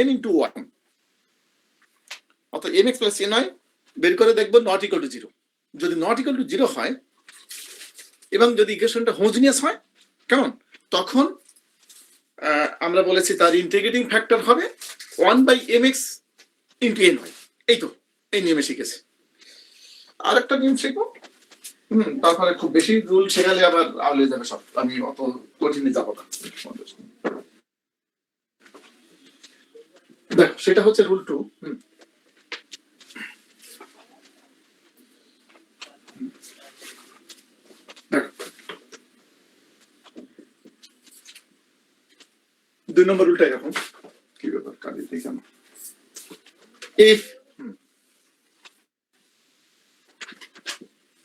n into y, অর্থাৎ mx plus ny বের করে দেখব নট ইকুয়াল টু 0। যদি নট ইকুয়াল টু 0 হয় এবং যদি ইকুয়েশনটা হোমোজিনিয়াস হয় কেমন, তখন আমরা বলেছি তার ইন্টিগ্রেটিং ফ্যাক্টর হবে 1/mx into ny। এই তো এই নিয়মে শিখেছি। আর একটা নিয়ম শিখবো, তারপরে খুব বেশি রুল শেখালে আবার আউলে যাবে সব, আমি অত কঠিনে যাবো না। দেখ সেটা হচ্ছে রুল 2। দুই নম্বর রুলটা এরকম, কি ব্যাপার কালি দিই কেন, if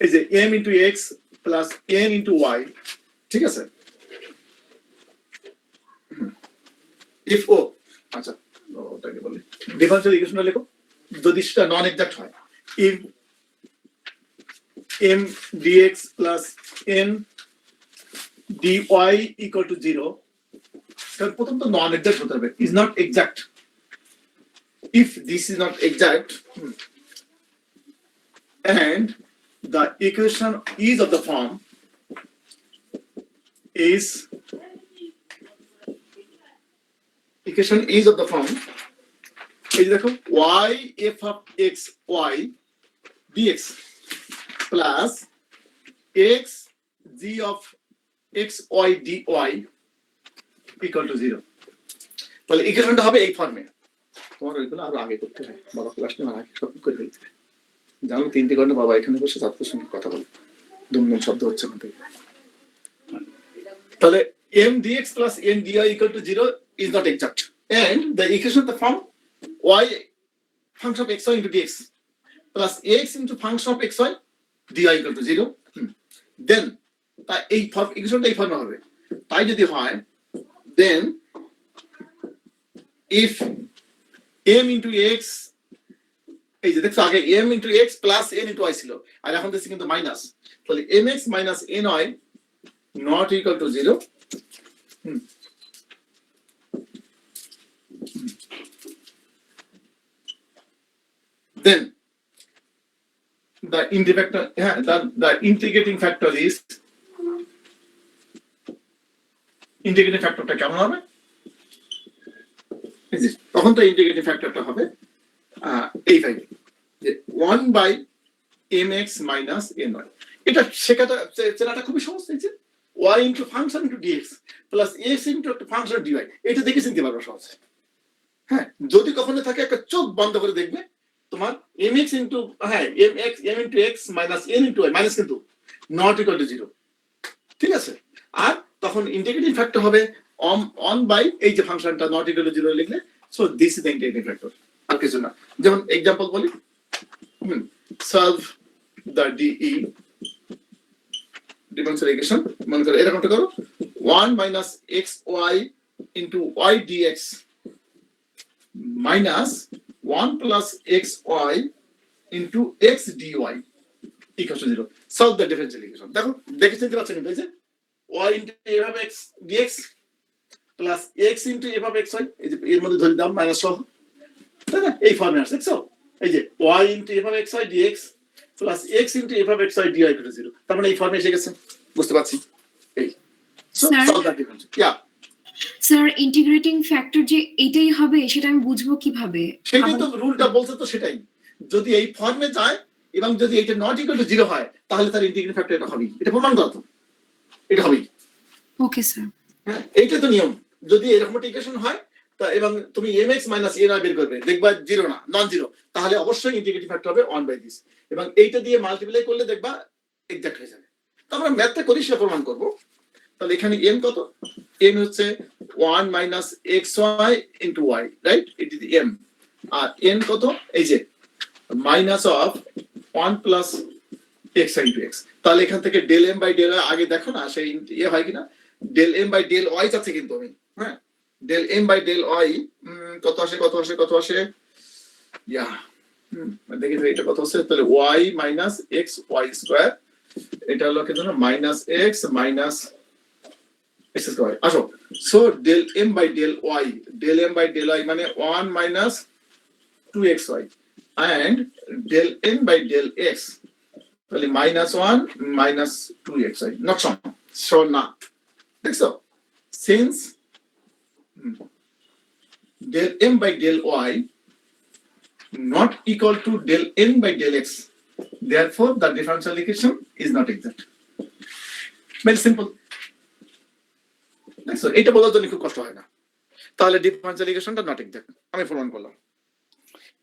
এই যে m into x plus n into y, ঠিক আছে, if ও আচ্ছা ওটাকে বলি ডিফারেন্সিয়াল ইকুয়েশনটা লেখো, যদি সেটা নন এক্সাক্ট হয়, if m dx plus n dy equal to 0, তাহলে প্রথম তো নন এক্সাক্ট হতে হবে, is not exact. If this is not exact and the equation is of the form is of the form, এই দেখো y f of x y dx plus x g of x y dy equal to 0, তাহলে ইকুয়েশনটা হবে এই ফর্মে। তোমার ওইগুলো আরো আগে করতে হয়, বাবা ক্লাস নেওয়ার আগে সব করে ফেলতে হয়। জানো 3 ঘন্টা বাবা এখানে বসে ছাত্রের সঙ্গে কথা বলে, দুমদুম শব্দ হচ্ছে না। তাহলে m dx plus n dy equal to 0 is not exact, and the equation of the form y function of xy into dx plus x into function of xy dy equal to 0, then তা এই form ইকুয়েশনটা এই ফর্মে হবে। তাই যদি হয় then if m into x, এই যে দেখছো আগে m into x plus n into y ছিল, আর এখন দেখছি কিন্তু মাইনাস, তাহলে mx minus ny not equal to 0, then the integrating factor is, integrating factorটা কেমন হবে, তখন তো ইন্টিগ্রেটিং ফ্যাক্টরটা হবে এইভাবে যে 1/mx minus ny। এটা শেখাটা চেনাটা খুবই সহজ, হয়েছে y into function into dx plus x into একটা ফাংশন dy, এটা দেখে চিনতে পারবে সহজ। হ্যাঁ, যদি কখনো থাকে একটা চোখ বন্ধ করে দেখবে তোমার mx into m into x minus n into y minus কিন্তু not equal to 0, ঠিক আছে। আর তখন ইন্টিগ্রেটিং ফ্যাক্টর হবে 1 এই যে ফাংশনটা not equal to 0 লিখলে, so this is the integrating factor, আর কিছু না। যেমন এক্সাম্পল বলি, solve the DE differential equation, মনে করো এরকমটা করো 1 minus xy into y dx minus 1 plus xy into x dy equals to 0, solve the differential equation। দেখো দেখে চিনতে পারছেন কিন্তু এই যে y into f of x dx plus x into f of xy, এই যে এর মধ্যে ধরে দাম মাইনাস সহ, তাই না, এই ফর্মে আসছে দেখছো, এই যে y into f of xy dx plus x into f of xy dy equal to 0, তার মানে এই ফর্মে এসে গেছে, বুঝতে পারছি। এই so solve the difference. Sir integrating factor যে এটাই হবে সেটা আমি বুঝবো কিভাবে? সেটাই তো রুলটা বলছে, তো সেটাই যদি এই ফর্মে যায় এবং যদি এটা নট ইকুয়াল টু 0 হয় তাহলে তার ইন্টিগ্রেটিং ফ্যাক্টর এটা হবেই, এটা প্রমাণ করা তো, এটা হবেই। ওকে স্যার, হ্যাঁ এইটা তো নিয়ম। যদি এরকম একটা ইকুয়েশন হয় তা এবং তুমি mx minus ny বের করবে, দেখবা 0 না নন 0, তাহলে অবশ্যই ইন্টিগ্রেটিং ফ্যাক্টর হবে 1/this, এবং এইটা দিয়ে মাল্টিপ্লাই করলে দেখবা এক্সাক্ট হয়ে যাবে। তো আমরা ম্যাথটা করি সে প্রমাণ করব। তাহলে এখানে m কত, m হচ্ছে 1 minus xy into y, right, it is m, আর n কত, এই যে minus of 1 plus xy into x। তাহলে এখান থেকে del m by del y আগে দেখো না সেই ইয়ে হয় কিনা, del m by del y যাচ্ছে কিন্তু আমি, হ্যাঁ del m by del y কত আসে ইয়া দেখি তো এটা কত হচ্ছে, তাহলে y minus x y square, এটা হলো কি জানো minus x minus x square আসো so del m by del y মানে 1 minus 2xy and del n by del x তাহলে -1 minus 2xy not shown না দেখছো since del m by del y not equal to del n by del x therefore the differential equation is not exact very simple দেখছো এটা বলার জন্য খুব কষ্ট হয় না তাহলে ডিফারেন্সিয়াল ইকুয়েশনটা নট এক্সাক্ট আমি প্রমাণ করলাম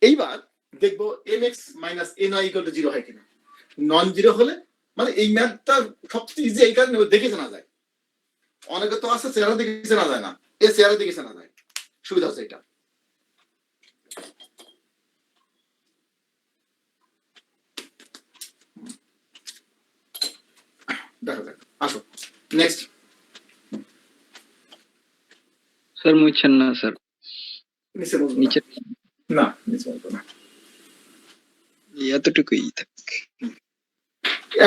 এইবার দেখবো mx minus ny equal to 0 হয় কিনা নন জিরো হলে মানে এই ম্যাথটা সবচেয়ে ইজি এই কারণে দেখে জানা যায় অনেকে তো আছে চেহারা দেখে জানা যায় না এই চেহারা দেখে জানা যায় সুবিধা হচ্ছে এটা দেখা যাক আসো নেক্সট স্যার মুছছেন না স্যার নিচে বলবো নিচে না নিচে বলবো না এতটুকুই থাক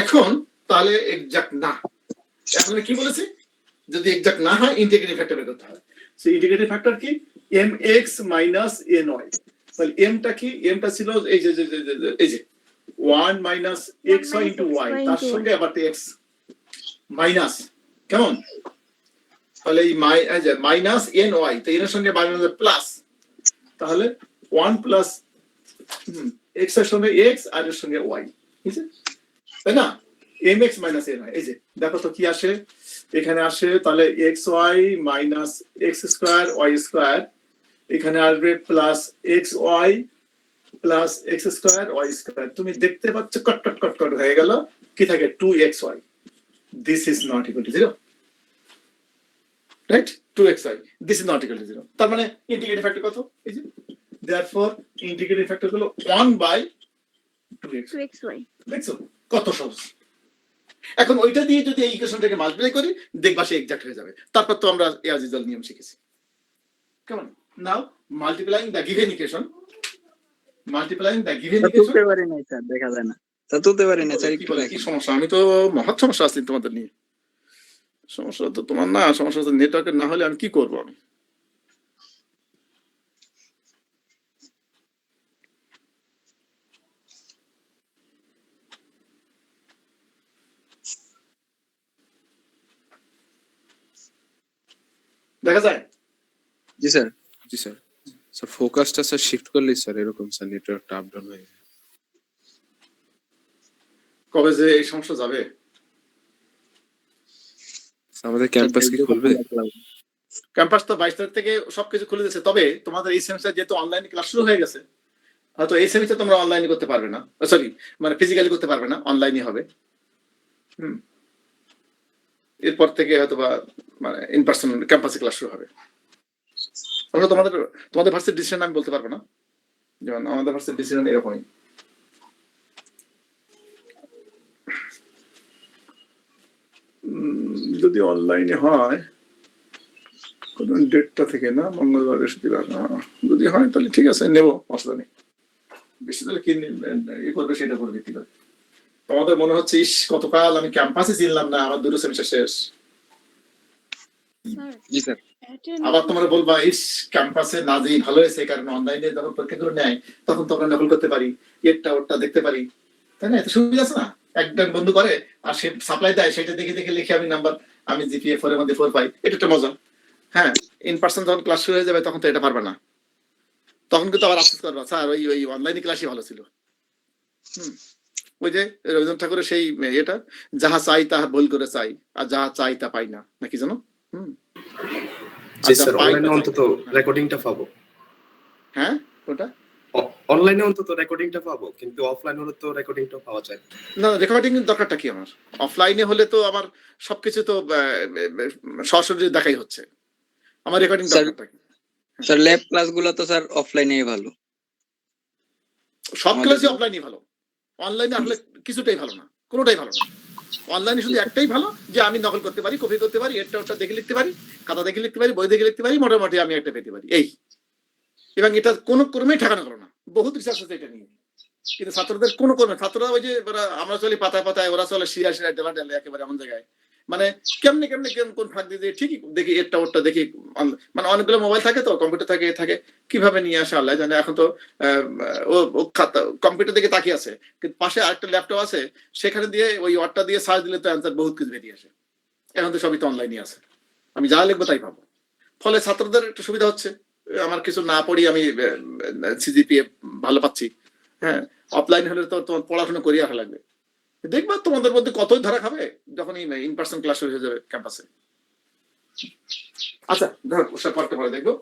এখন তাহলে এক্সাক্ট না এখন কি বলেছি যদি এক্সাক্ট না হয় ইন্টিগ্রেটিং ফ্যাক্টর বের করতে হয় সো ইন্টিগ্রেটিং ফ্যাক্টর কি mx minus ny তাহলে m টা কি m টা ছিল এই যে 1 minus xy into y তার সঙ্গে আবার x মাইনাস কেমন তাহলে এই মাইনাস ny তো এর সঙ্গে মাইনাস প্লাস তাহলে 1 প্লাস x এর সঙ্গে x আর এর সঙ্গে y ঠিক আছে তাই না mx minus ny এই যে দেখো তো কি আসে এখানে আসে তাহলে xy minus x square y square এখানে আসবে plus xy plus x square y square তুমি দেখতে পাচ্ছ কট কট কট কট হয়ে গেল কি থাকে 2xy this is not equal to 0 right 2xy this is not equal to 0 তার মানে ইন্টিগ্রেটিং ফ্যাক্টর কত এই যে therefore ইন্টিগ্রেটিং ফ্যাক্টর হলো 1 by 2xy দেখছো কত সহজ এখন ওইটা দিয়ে যদি এই ইকুয়েশনটাকে মাল্টিপ্লাই করি দেখবা সে এক্সাক্ট হয়ে যাবে তারপর তো আমরা এ আজিজাল নিয়ম শিখেছি কেমন নাও মাল্টিপ্লাইং দ্য গিভেন ইকুয়েশন তুলতে পারি না স্যার দেখা যায় না তা তুলতে পারি না স্যার একটু কি সমস্যা আমি তো মহৎ সমস্যা আছে তোমাদের নিয়ে সমস্যা তো তোমার না সমস্যা তো নেটওয়ার্কের না হলে আমি কি করবো আমি দেখা যায় জি স্যার জি স্যার স্যার ফোকাসটা স্যার শিফট করলে স্যার এরকম স্যার নেটওয়ার্কটা আপ ডাউন হয়ে যায় কবে যে এই সমস্যা যাবে আমাদের ক্যাম্পাস কি খুলবে ক্যাম্পাস তো 22 তারিখ থেকে সবকিছু খুলে দিয়েছে তবে তোমাদের এই সেমিস্টার যেহেতু অনলাইন ক্লাস শুরু হয়ে গেছে হয়তো এই সেমিস্টার তোমরা অনলাইনে করতে পারবে না সরি মানে ফিজিক্যালি করতে পারবে না অনলাইনে হবে এরপর থেকে হয়তো বা মানে ইন পার্সন ক্যাম্পাসে ক্লাস শুরু হবে আমরা তোমাদের ভার্সিটির ডিসিশন আমি বলতে পারবো না যেমন আমাদের ভার্সিটির ডিসিশন এরকমই যদি অনলাইনে হয় কোন ডেটটা থেকে না মঙ্গলবার বৃহস্পতিবার যদি হয় তাহলে ঠিক আছে নেবো অসুবিধা নেই বেশি তাহলে কি করবে সেটা করবে কি করে তোমাদের মনে হচ্ছে ইস কতকাল আমি ক্যাম্পাসে ছিলাম না আমার দুটো সেমিস্টার শেষ জি স্যার আবার তোমরা বলবা ইস ক্যাম্পাসে না যেই ভালো হয়েছে কারণ অনলাইনে যখন পরীক্ষা করে নেয় তখন তোমরা নকল করতে পারি এটা ওটা দেখতে পারি তাই না এত সুবিধা আছে না একদম বন্ধু করে আর সে সাপ্লাই দেয় সেটা দেখে দেখে লিখে আমি নাম্বার আমি জিপিএ 4 এর মধ্যে 4 পাই এটা একটা মজা হ্যাঁ ইন পার্সন যখন ক্লাস শুরু হয়ে যাবে তখন তো এটা পারবে না তখন কিন্তু আবার আফসোস করবা স্যার ওই অনলাইনে ক্লাসই ভালো ছিল ওই যে রবীন্দ্রনাথ ঠাকুরের সেই এটা যাহা চাই তাহা ভুল করে চাই আর যাহা চাই তা পাই না নাকি জানো জি স্যার অনলাইনে অন্তত রেকর্ডিংটা পাবো হ্যাঁ ওটা অনলাইনে অন্তত রেকর্ডিংটা পাবো কিন্তু অফলাইন হলে তো রেকর্ডিংটা পাওয়া যায় না রেকর্ডিং দরকারটা কি আমার অফলাইনে হলে তো আমার সবকিছু তো সরাসরি দেখাই হচ্ছে আমার রেকর্ডিং দরকারটা কি স্যার ল্যাব ক্লাসগুলো তো স্যার অফলাইনেই ভালো সব ক্লাসই অফলাইনই ভালো অনলাইনে আসলে কিছুটাই ভালো না কোনোটাই ভালো না অনলাইনে শুধু একটাই ভালো যে আমি নকল করতে পারি কপি করতে পারি এটা ওটা দেখে লিখতে পারি খাতা দেখে লিখতে পারি বই দেখে লিখতে পারি মোটামুটি আমি একটা পেতে পারি এই এবং এটা কোনো ক্রমেই ঠেকানো গেল না বহুত রিসার্চ আছে এটা নিয়ে কিন্তু ছাত্রদের কোনো ক্রমে ছাত্ররা ওই যে আমরা চলি পাতায় পাতায় ওরা চলে শিরা শিরা ডেলা ডেলা একেবারে এমন জায়গায় মানে কেমনে কেমনে কোন ফাঁক দিয়ে ঠিকই দেখি এটা ওটা দেখি মানে অনেকগুলো মোবাইল থাকে তো কম্পিউটার থাকে থাকে কিভাবে নিয়ে আসে আল্লাহ জানে এখন তো ও কম্পিউটার দিকে তাকিয়ে আছে কিন্তু পাশে আরেকটা ল্যাপটপ আছে সেখানে দিয়ে ওই ওয়ার্ডটা দিয়ে সার্চ দিলে তো অ্যান্সার বহুত কিছু বেরিয়ে আসে এখন তো সবই তো অনলাইনে আছে আমি যা লিখবো তাই পাবো ফলে ছাত্রদের একটু সুবিধা হচ্ছে আমার কিছু না পড়ি আমি সিজিপিএ ভালো পাচ্ছি হ্যাঁ অফলাইন হলে তো তোমার পড়াশোনা করিয়ে রাখা লাগবে দেখবা তোমাদের মধ্যে কতই ধরা খাবে যখন ইন পার্সন ক্লাস শুরু হয়ে যাবে ক্যাম্পাসে আচ্ছা ধর ওসব পড়তে পরে দেখবো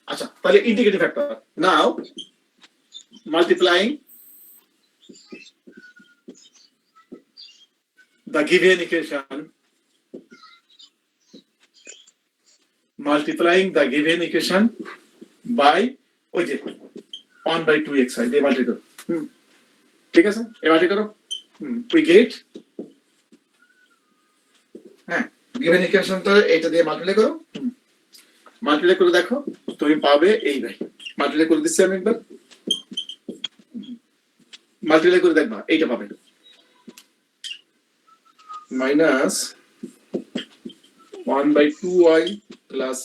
আচ্ছা তাহলে integrating factor now multiplying the given equation by ওই যে 1/2x দিয়ে মাল্টিপ্লাই করো ঠিক আছে এবার করো we get হ্যাঁ given equationটা এটা দিয়ে মাল্টিপ্লাই করো মাল্টিপ্লাই করে দেখো তুমি পাবে এই ভাই মাল্টিপ্লাই করে দিচ্ছি আমি একবার মাল্টিপ্লাই করে দেখবা এইটা পাবে minus 1/2y plus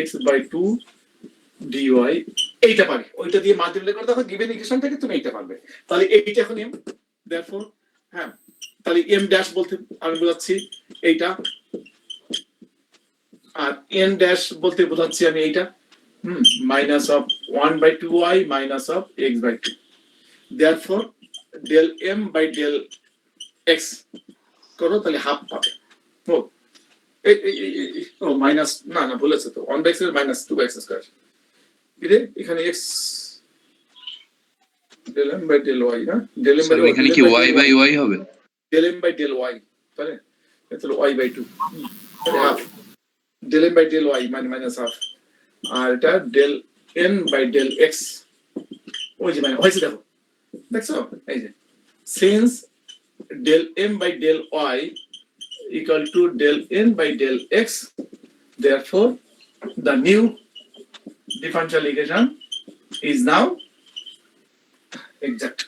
x/2 dy এইটা পাবে ওইটা দিয়ে মাল্টিপ্লাই করে দেখো গিভেন ইকুয়েশন থেকে তুমি এইটা পাবে তাহলে এইটা এখন m therefore হ্যাঁ তাহলে m ড্যাশ বলতে আমি বোঝাচ্ছি এইটা আর n ড্যাশ বলতে বোঝাচ্ছি আমি এইটা minus of 1/2y minus of x/2 therefore del m by del x করো তাহলে হাফ পাবে ও মাইনাস না না বলেছে তো 1/x এর মাইনাস 2x স্কয়ার এখানে x del m by del y না del m by y এখানে কি y by y হবে del m by del y তাহলে তাহলে y/2 তাহলে half del m by del y মানে মাইনাস হাফ আর এটা del n by del x ওই যে মানে হয়েছে দেখছো এই যে since del m by del y equal to del n by del x therefore the new differential equation is now exact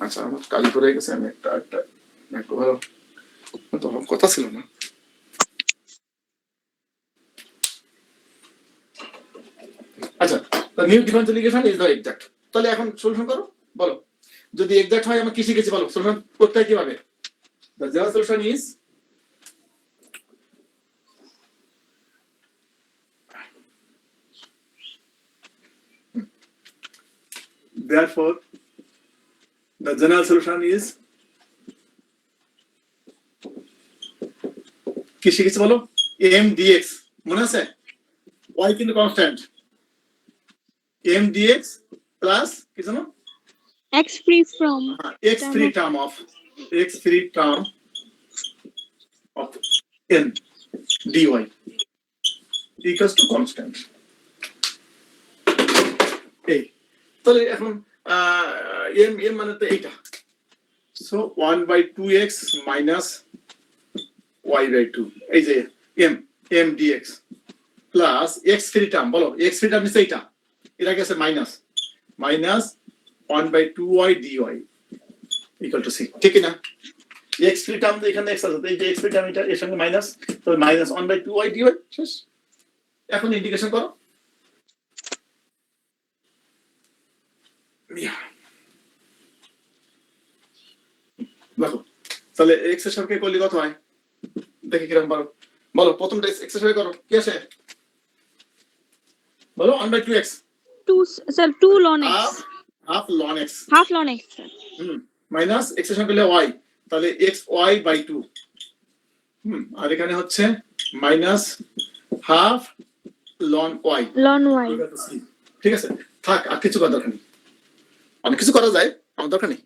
আচ্ছা আমার কালি করে গেছে আমি একটা একটু ভালো তো কথা ছিল না আচ্ছা the new differential equation is now exact তাহলে এখন সলিউশন করো বলো যদি এক্সাক্ট হয় আমরা কি শিখেছি বলো সলিউশন করতে হয় কিভাবে the general solution is therefore the general solution is কি শিখেছি বলো m dx মনে আছে y কিন্তু কনস্ট্যান্ট m dx প্লাস কি জানো x free from x free term of n dy equals to constant এই তাহলে এখন m মানে তো এইটা so 1/2x minus y/2 এই যে m dx plus x free term বলো x free term নিচে এইটা এটা গেছে minus 1/2y dy equal to c ঠিক না x free term তো এখানে x আছে এই যে x free term এটা এর সঙ্গে মাইনাস তো মাইনাস 1/2y dy শেষ এখন ইন্টিগ্রেশন করো দেখো তাহলে x এর সঙ্গে করলে কত হয় দেখি কিরকম পারো বলো প্রথমটা x এর সঙ্গে করো কি আসে বলো 1/2x 2 ln x half ln x half ln x sir. Minus x এর সঙ্গে হলে y তাহলে xy/2 আর এখানে হচ্ছে মাইনাস হাফ ln y ঠিক আছে থাক আর কিছু করার দরকার নেই অনেক কিছু করা যায় আমার দরকার নেই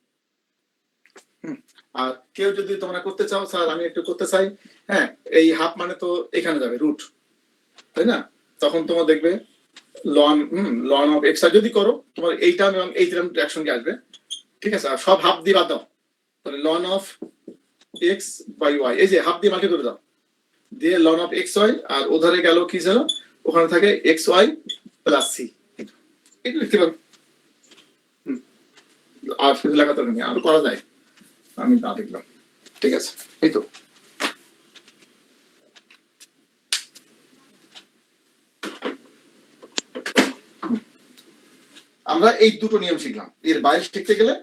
আর কেউ যদি তোমরা করতে চাও স্যার আমি একটু করতে চাই হ্যাঁ এই হাফ মানে তো এখানে যাবে রুট তাই না তখন তোমার দেখবে ln of x যদি করো তোমার এই টার্ম এবং এই টার্ম একসঙ্গে আসবে ঠিক আছে আর সব হাফ দিয়ে বাদ দাও তাহলে ln of x by y এই যে হাফ দিয়ে মাল্টি করে দাও দিয়ে ln of xy আর ওধারে গেল কি ছিল ওখানে থাকে xy প্লাস c এটা লিখতে পারো আর কিছু লেখা দরকার নেই আর করা যায় আমি না দেখলাম, ঠিক আছে, এই তো। আমরা এই দুটো নিয়ম শিখলাম, এর বাইরে শিখতে গেলে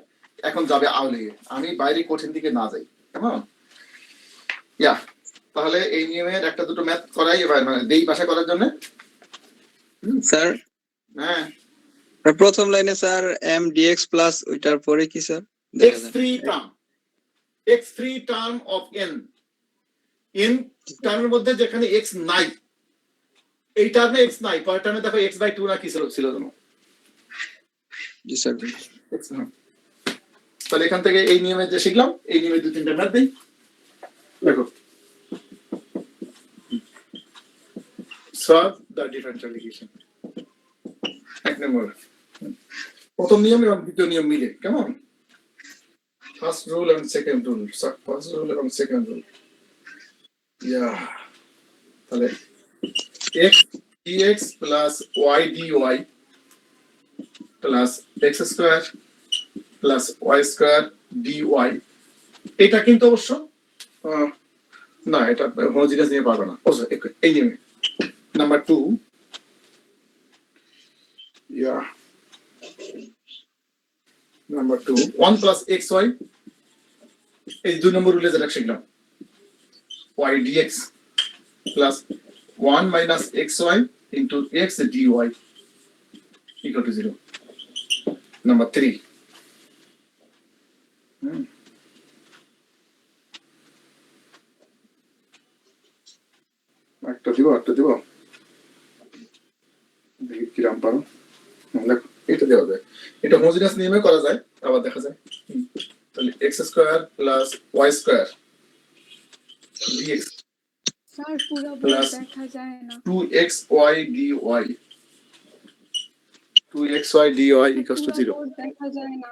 এখন যাবে আউলিয়ে, আমি বাইরে কঠিন দিকে না যাই, কেমন? ইয়া, তাহলে এই নিয়মের একটা দুটো ম্যাথ করাই এবার, মানে দেই ভাষা করার জন্য। স্যার হ্যাঁ, প্রথম লাইনে স্যার এম ডিএক্স প্লাস ওইটার পরে কি sir? x3 term, x3 term of n, n টার্মের মধ্যে যেখানে x নাই, এই টার্মে x নাই, পরের টার্মে দেখো x/2 না কি ছিল জানো? জি স্যার। X না। তাহলে এখান থেকে এই নিয়মে যে শিখলাম, এই নিয়মে দুই তিনটা ম্যাথ দেই, দেখো। solve the differential equation, এক নম্বর প্রথম নিয়ম এবং দ্বিতীয় নিয়ম মিলে, কেমন? First rule and second rule, first rule এবং সেকেন্ড রুল। ইয়া, তাহলে x dx plus y dy plus x square plus y square dy, এটা কিন্তু অবশ্য না, এটা হোমোজিনিয়াস নিয়ে পারবে না, এই নিয়মে নাম্বার 2। ইয়া, নাম্বার 2 1 plus xy, এই দুই নম্বর রুলে যেটা শিখলাম, y dx plus 1 minus xy into x dy equal to 0. Number 3. একটা দিব দেখি কিরাম পারো। দেখো এটা দেওয়া যায়, এটা হোমোজিনিয়াস নিয়মে করা যায়, আবার দেখা যায়। তাহলে x square plus y square dx sir পুরো Plus দেখা যায় না। 2xy dy, 2xy dy equals to 0. দেখা যায় না।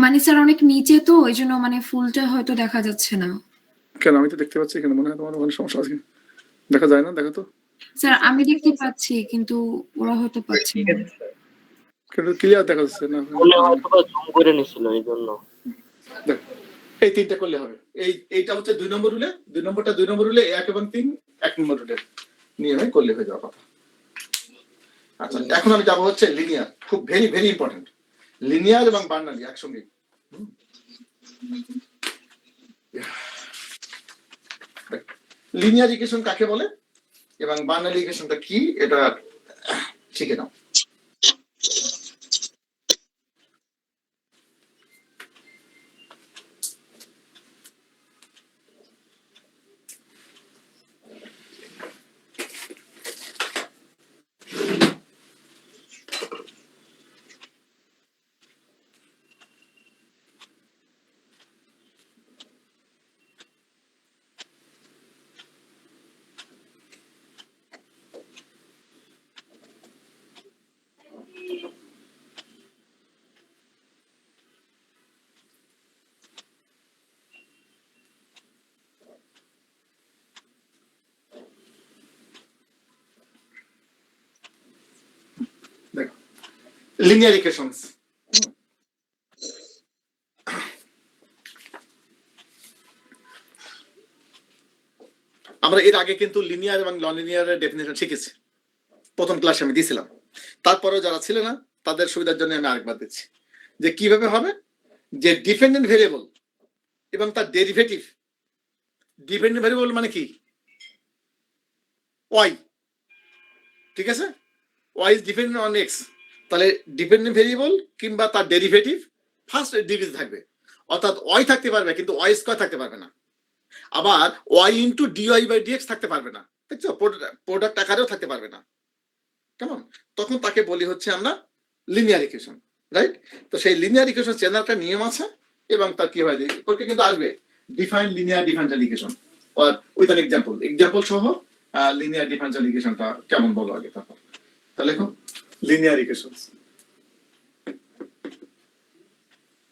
মানে স্যার অনেক নিচে তো, ওই জন্য মানে ফুলটা হয়তো দেখা যাচ্ছে না। কেন? আমি তো দেখতে পাচ্ছি, এখানে মনে হয় তোমার কোনো সমস্যা আছে, দেখা যায় না, দেখো তো। স্যার আমি দেখতে পাচ্ছি কিন্তু ওরা হয়তো পাচ্ছে না। কিন্তু ক্লিয়ার দেখা যাচ্ছে না, বলে হয়তো বা জুম করে নিছিল এই জন্য। দেখো এই তিনটা করলে হবে, এইটা হচ্ছে 2 নম্বর রুলে, 2 নম্বরটা 2 নম্বর রুলে 1 এবং 3 1 নম্বর রুলে নিয়মে করলে হয়ে যাওয়ার কথা। আচ্ছা, এখন আমি যাব হচ্ছে লিনিয়ার, খুব ভেরি ভেরি ইম্পর্টেন্ট, লিনিয়ার এবং বার্নালি একসঙ্গে। লিনিয়ার ইকুয়েশন কাকে বলে এবং বার্নালি ইকুয়েশনটা কি, এটা শিখে নাও। দেখো লিনিয়ার ইকুয়েশনস, আমরা এর আগে কিন্তু লিনিয়ার এবং নন লিনিয়ারের ডেফিনেশন শিখেছি, প্রথম ক্লাসে আমি দিয়েছিলাম। তারপরেও যারা ছিল না তাদের সুবিধার জন্য আমি আরেকবার দিচ্ছি যে কিভাবে হবে, যে ডিপেন্ডেন্ট ভেরিয়েবল এবং তার ডেরিভেটিভ। ডিপেন্ডেন্ট ভেরিয়েবল মানে কি? ওয়াই, ঠিক আছে, y is dependent on x, তাহলে ডিপেন্ডেন্ট ভেরিয়েবল কিংবা তার ডেরিভেটিভ ফার্স্ট ডিগ্রিতে থাকবে, অর্থাৎ ওয়াই থাকতে পারবে কিন্তু ওয়াই স্কয়ার থাকতে পারবে না, আবার y into dy by dx থাকতে পারবে না, দেখছো, প্রোডাক্ট আকারেও থাকতে পারবে না, কেমন? তখন তাকে বলি হচ্ছে আমরা লিনিয়ার ইকুয়েশন, রাইট? তো সেই লিনিয়ার ইকুয়েশন চেনার একটা নিয়ম আছে এবং তার কি হয় পরীক্ষা কিন্তু আসবে, define linear differential equation or with an example সহ লিনিয়ার ডিফারেনশিয়াল ইকুয়েশনটা কেমন বলো আগে, তারপর তাহলে লেখো linear equations.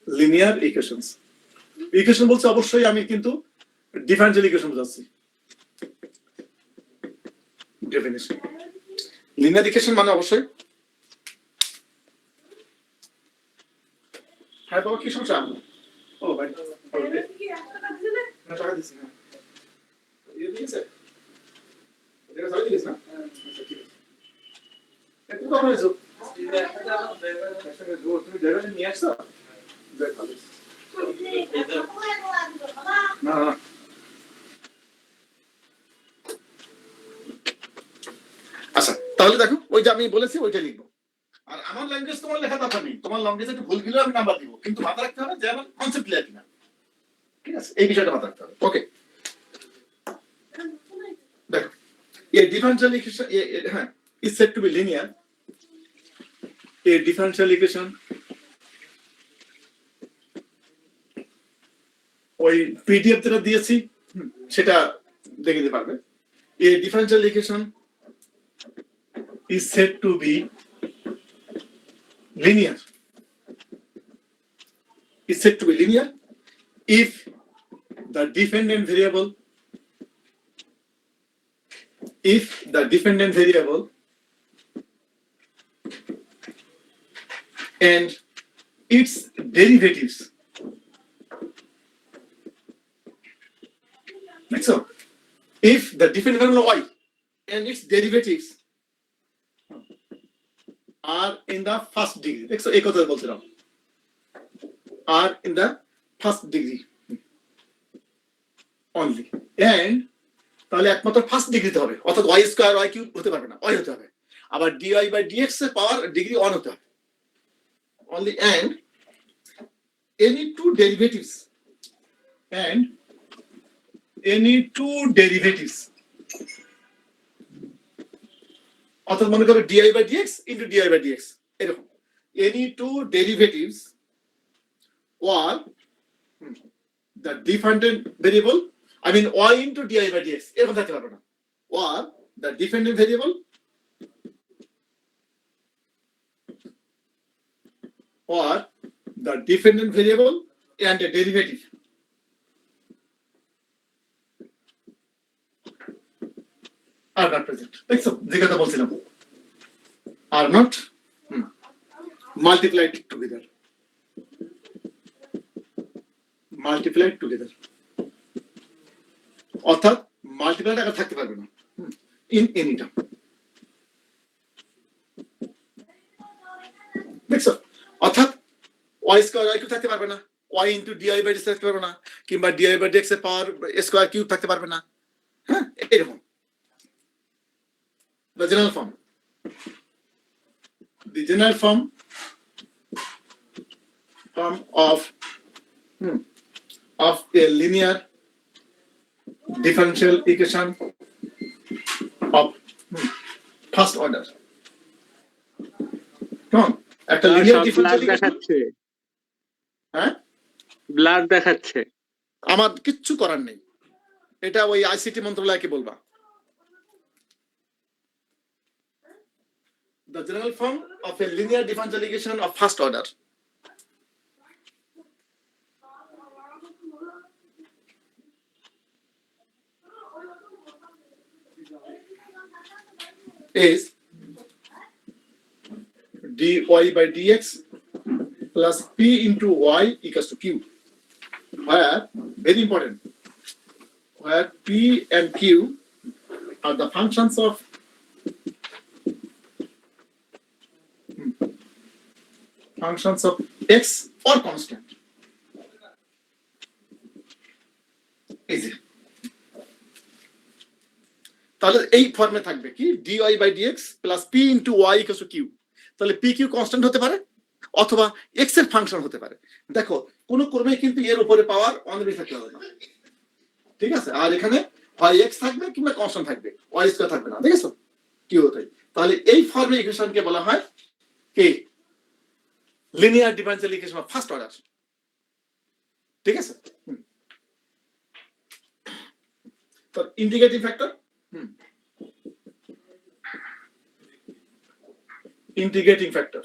Linear equations, equation বলছে অবশ্যই আমি কিন্তু ডিফারেনশিয়াল ইকুয়েশন বোঝাচ্ছি। ডেফিনিশন, লিনিয়ার ইকুয়েশন মানে অবশ্যই হ্যাঁ বাবা কি সমস্যা? ও ভাই টাকা দিচ্ছি না ইয়ে দিয়েছে এটা সাইড দিয়েছ না আচ্ছা ঠিক আছে একটু কখন এসো তুমি ড্রাইভার নিয়ে আসছো যাই ভালো না না আচ্ছা তাহলে দেখো ওই যে আমি বলেছি ওইটা লিখবো আর আমার ল্যাঙ্গুয়েজ তোমার লেখা দরকার নেই তোমার ল্যাঙ্গুয়েজে একটু ভুল গেলেও আমি নাম্বার দিব কিন্তু মাথা রাখতে হবে যে আমার কনসেপ্ট ক্লিয়ার কিনা ঠিক আছে এই বিষয়টা মাথা রাখতে হবে ওকে দেখো a differential equation হ্যাঁ is said to be linear a differential equation ওই পিডিএফ যেটা দিয়েছি সেটা দেখে দিতে পারবে a differential equation is said to be linear is said to be linear if the dependent variable and its derivatives like so if the dependent variable y and its derivatives are in the first degree like so এই কথা বলছিলাম are in the first degree only and তাহলে একমাত্র first ডিগ্রিতে হবে অর্থাৎ y square y cube হতে পারবে না y হতে হবে আবার dy বাই dx এর পাওয়ার ডিগ্রি 1 হতে হবে only and any two derivatives অর্থাৎ মনে করো dy by dx into dy by dx এরকম any two derivatives or the dependent variable I mean y into dy by dx এরকম থাকতে পারবে না or the dependent variable and a derivative are not present like so যে কথা বলছিলাম are not multiplied together অর্থাৎ multiply টাকা থাকতে পারবে না ইন এনি টার্ম দেখছো অর্থাৎ y স্কয়ার y কিউব থাকতে পারবে না y into dy by dx থাকতে পারবে না কিংবা dy বাই dx এর পাওয়ার স্কয়ার কিউব থাকতে পারবে না হ্যাঁ এরকম the general form of a linear differential equation of first order come on একটা linear differential equation হ্যাঁ ব্লাড দেখাচ্ছে আমার কিচ্ছু করার নেই এটা ওই আইসিটি মন্ত্রণালয়কে বলবা the general form of a linear differential equation of first order is dy by dx plus p into y equals to q where very important where p and q are the functions of x or constant easy তাহলে এই ফর্মে থাকবে কি dy by dx plus p into y equals to q তাহলে p q constant হতে পারে অথবা x এর ফাংশন হতে পারে দেখো কোন ক্রমে কিন্তু এর উপরে পাওয়ার অনলি থাকতে হবে না ঠিক আছে আর এখানে হয় x থাকবে কিংবা কনস্ট্যান্ট থাকবে y স্কয়ার থাকবে না ঠিক আছে কি হতে তাহলে এই ফর্মে ইকুয়েশনকে বলা হয় কি linear differential equation of first order ঠিক আছে তো ইন্টিগ্রেটিং ফ্যাক্টর ইন্টিগ্রেটিং ফ্যাক্টর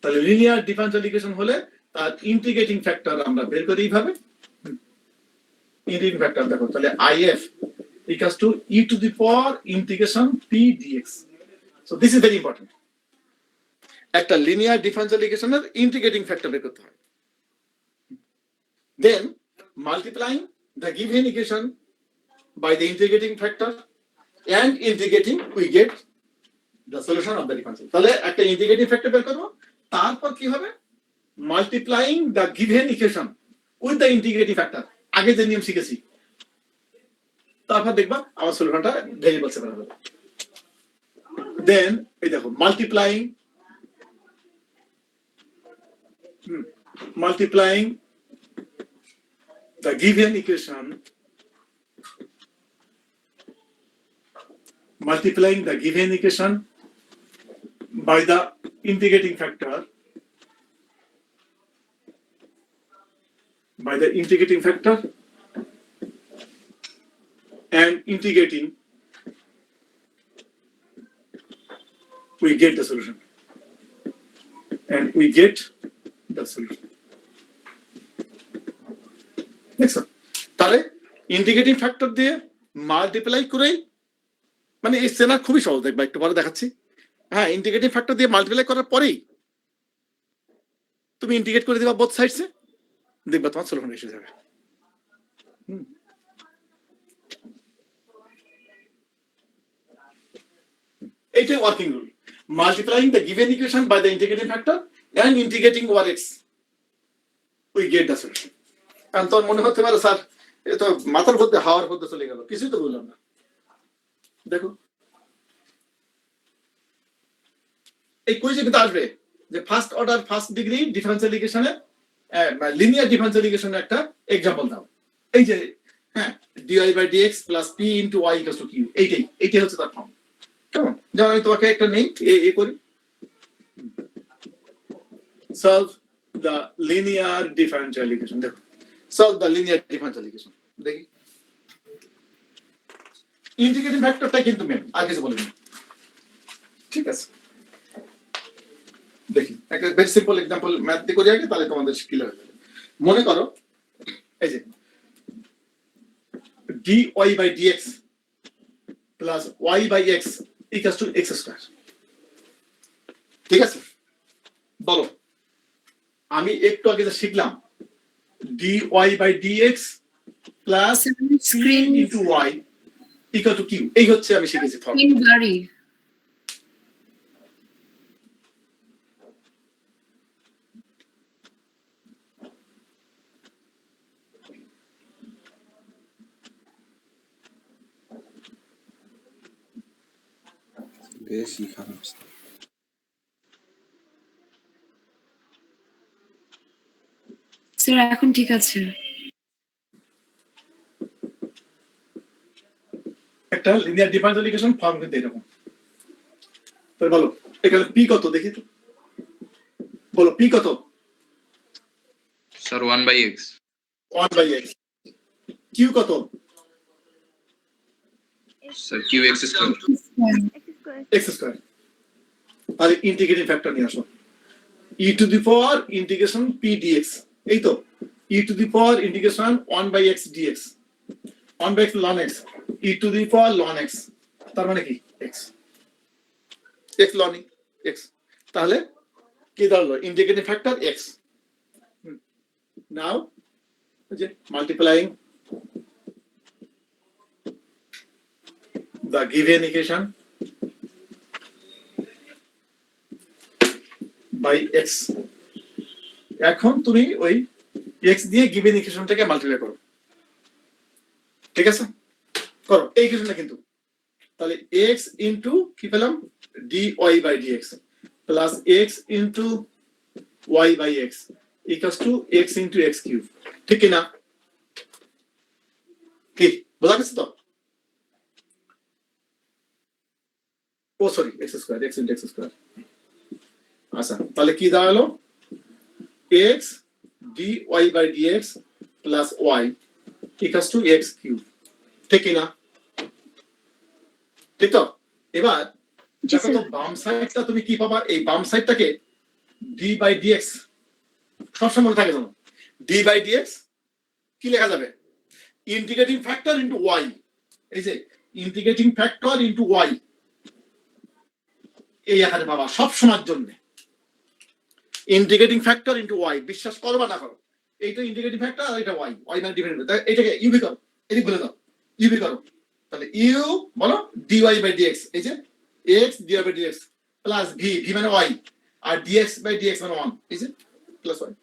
তাহলে লিনিয়ার ডিফারেনশিয়াল ইকুয়েশন হলে তার ইন্টিগ্রেটিং ফ্যাক্টর আমরা বের করি এইভাবে ইন্টিগ্রেটিং ফ্যাক্টর দেখো তাহলে if equals to e to the power integration p dx so this is very important একটা লিনিয়ার ডিফারেনশিয়াল ইকুয়েশনের ইন্টিগ্রেটিং ফ্যাক্টর বের করতে হয়। Then multiplying the given equation by the integrating factor and integrating we get the solution of the differential. তাহলে একটা integrating factor বের করব, তারপর কি হবে multiplying the given equation with the integrating factor, আগে যে নিয়ম শিখেছি, তারপর দেখবা আমার সলিউশনটা ভেরিয়েবল সেপারেট হবে। দেন এই দেখো multiplying the given equation by the integrating factor and integrating we get the solution দেখছো? তাহলে ইন্টিগ্রেটিং ফ্যাক্টর দিয়ে মাল্টিপ্লাই করেই, মানে এই চেনা খুবই সহজ, দেখবা একটু পরে দেখাচ্ছি। হ্যাঁ, ইন্টিগ্রেটিং ফ্যাক্টর দিয়ে মাল্টিপ্লাই করার পরেই তুমি ইন্টিগ্রেট করে দিবা বোথ সাইডসে, দেখবা তোমার সলিউশন এসে যাবে। এইটাই working rule, multiplying the given equation by the integrating factor and integrating over x we get the solution. কারণ তোর মনে হতে পারে স্যার এ তো মাথার মধ্যে হাওয়ার মধ্যে চলে গেল, কিছুই তো বললাম না। দেখো এই কুইজে কিন্তু আসবে যে first order first degree differential ইকুয়েশনে লিনিয়ার ডিফারেনশিয়াল ইকুয়েশনের একটা এক্সাম্পল দাও। এই যে হ্যাঁ dy by dx plus p into y equals to q, এইটাই হচ্ছে তার ফর্ম। কেমন? যেমন আমি তোমাকে একটা নেই এ করি, solve the linear differential equation. দেখো solve the linear differential equation, দেখি ইন্টিগ্রেটিং ফ্যাক্টরটা কিন্তু মেন, আর কিছু বলিনি, ঠিক আছে? দেখি একটা ভেরি সিম্পল এক্সাম্পল ম্যাথ দিয়ে করি আগে, তাহলে তোমাদের ক্লিয়ার হয়ে যাবে। মনে করো এই যে dy by dx plus y by x equals to x square, ঠিক আছে? বলো, আমি একটু আগে যে শিখলাম dy by dx plus p into y equal to q, এই হচ্ছে আমি শিখেছি ফর্মুলা। বেশি খারাপ। স্যার এখন ঠিক আছে। একটা লিনিয়ার ডিফারেনশিয়াল ইকুয়েশন ফর্ম কিন্তু এরকম। তো বলো এখানে p কত দেখি তো, বলো p কত? Sir 1/x 1/x। q কত? Sir qx square x square. আর ইন্টিগ্রেটিং ফ্যাক্টর নিয়ে আসো, e to the power integration p dx, এই তো e to the power integration 1/x dx, 1/x ln x, e to the power ln x, তার মানে কি x ln x, তাহলে কি দাঁড়ালো ইন্টিগ্রেটিং ফ্যাক্টর x। নাও যে multiplying the given equation by x, এখন তুমি ওই x দিয়ে given ইকুয়েশনটাকে মাল্টিপ্লাই করো, ঠিক আছে? করো এই ইকুয়েশনটা কিন্তু, তাহলে x ইনটু কি পেলাম dy by dx plus x into y by x equals to x into x cube, ঠিক কি না? কি বোঝা গেছে তো? ও sorry x square, x into x square. আচ্ছা তাহলে কি দাঁড়ালো x dy by dx plus y equals to x cube, ঠিক কি না? ঠিক তো? এবার দেখো তো বাম সাইডটা তুমি কি পাবা, এই বাম সাইডটাকে d by dx সবসময় মনে থাকে জানো, d by dx কি লেখা যাবে ইন্টিগ্রেটিং ফ্যাক্টর ইনটু y, এই যে ইন্টিগ্রেটিং ফ্যাক্টর ইনটু y এই আকারে পাবা সব সময়ের জন্য, ইন্টিগ্রেটিং ফ্যাক্টর ইন্টু ওয়াই, বিশ্বাস করো বা না করো, এইটা ইন্টিগ্রেটিং ফ্যাক্টর আর এটা ওয়াই, ওয়াই মানে ডিফারেন্ট, এটাকে ইউবি করো, এদিক বলে দাও ইউবি করো, তাহলে ইউ বলো ডিওয়াই বাই ডিএক্স, এই যে x dy by dx plus v, v মানে ওয়াই, আর ডিএক্স বাই ডিএক্স মানে ওয়ান, এই যে প্লাস ওয়াই।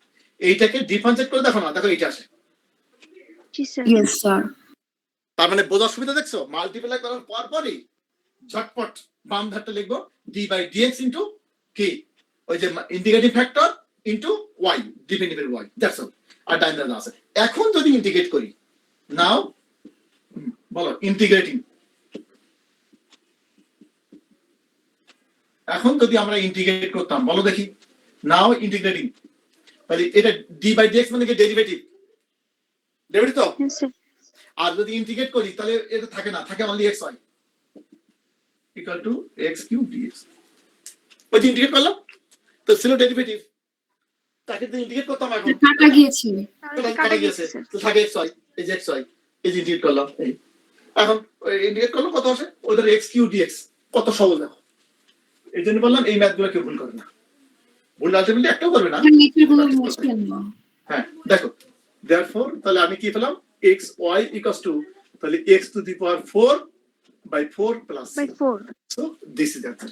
এইটাকে ডিফারেন্সিয়েট করে দেখো না, দেখো এইটা আসে। জি স্যার। Yes sir. তার মানে বোঝার সুবিধা দেখছো, মাল্টিপ্লাই করার পর পরই ঝটপট বাম ধারটা লিখবো ডি বাই ডিএক্স ইন্টু কি, ওই যে integrating factor into y, dependable y, that's all. আর ডাইন ধারে আছে। এখন যদি ইন্টিগ্রেট করি, নাও বলো ইন্টিগ্রেটিং, এখন যদি আমরা ইন্টিগ্রেট করতাম বলো দেখি, নাও ইন্টিগ্রেটিং, তাহলে এটা ডি বাই ডিএক্স মানে কি ডেরিভেটিভ, ডেরিভেটিভ তো। Yes, sir. আর যদি ইন্টিগ্রেট করি তাহলে এটা থাকে না, থাকে only x y equal to x cube dx. ওই যে ইন্টিগ্রেট করলাম তো ছিল ডেরিভেটিভ, তাকে যদি ইন্টিগ্রেট করতাম এখন কাটা গিয়েছে। কাটা গিয়েছে, তো থাকে এক্স ওয়াই, এই যে এক্স ওয়াই, এই যে ইন্টিগ্রেট করলাম, এই এখন ইন্টিগ্রেট করলাম কত আসে, ওদের এক্স কিউব ডিএক্স, কত সহজ দেখো। এই জন্য বললাম এই ম্যাথগুলো কেউ ভুল করে না, ভুল আলটিমেটলি একটাও করবে না। নিচের গুলো মুছলেন না। হ্যাঁ দেখো, therefore তাহলে আমি কি পেলাম, x y equals to, তাহলে x to the power 4 by 4 plus By 4. so this is the answer.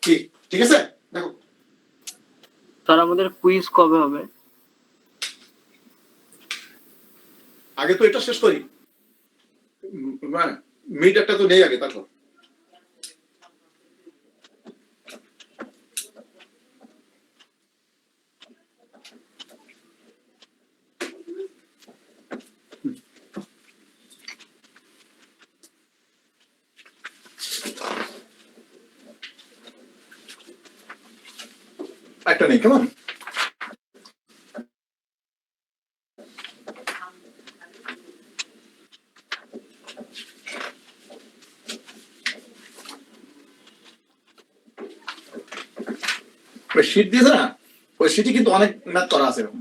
কি ঠিক আছে, দেখো স্যার আমাদের কুইজ কবে হবে? আগে তো এটা শেষ করি, মিড একটা তো নেই আগে, তারপর একটা নেই, কেমন ওই শীট দিয়েছে না, ওই শীটে কিন্তু অনেক ম্যাথ করা আছে এরকম।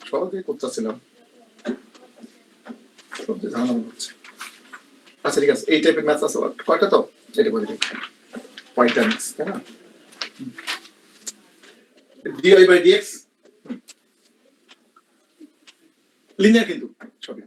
সহজে করতেছিলাম, সবচেয়ে ঝামেলা মনে হচ্ছে। আচ্ছা ঠিক আছে, এই টাইপের ম্যাথ আছে কয়টা, তো এটা বলে দিই কয়টা ম্যাথ, তাই না, ডিওয়াই বাই ডিএক্স লিনিয়ার কিন্তু সবই।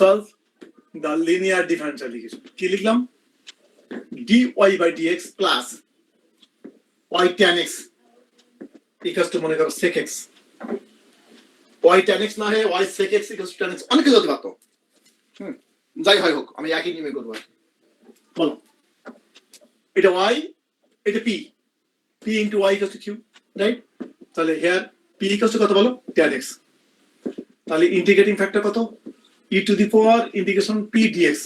Solve the linear differential equation. কি লিখলাম, dy by dx plus y tan x equals to মনে করো sec x, y tan x না হয় y sec x equals to tan x, অনেক কিছু হতে পারতো। যাই হয় হোক, আমি একই নিয়মে করবো। বলো এটা y, এটা p, p into y equals to q, right? তাহলে here p equals to কত বলো, tan x, তাহলে ইন্টিগ্রেটিং ফ্যাক্টর কত, e to the power integration p dx,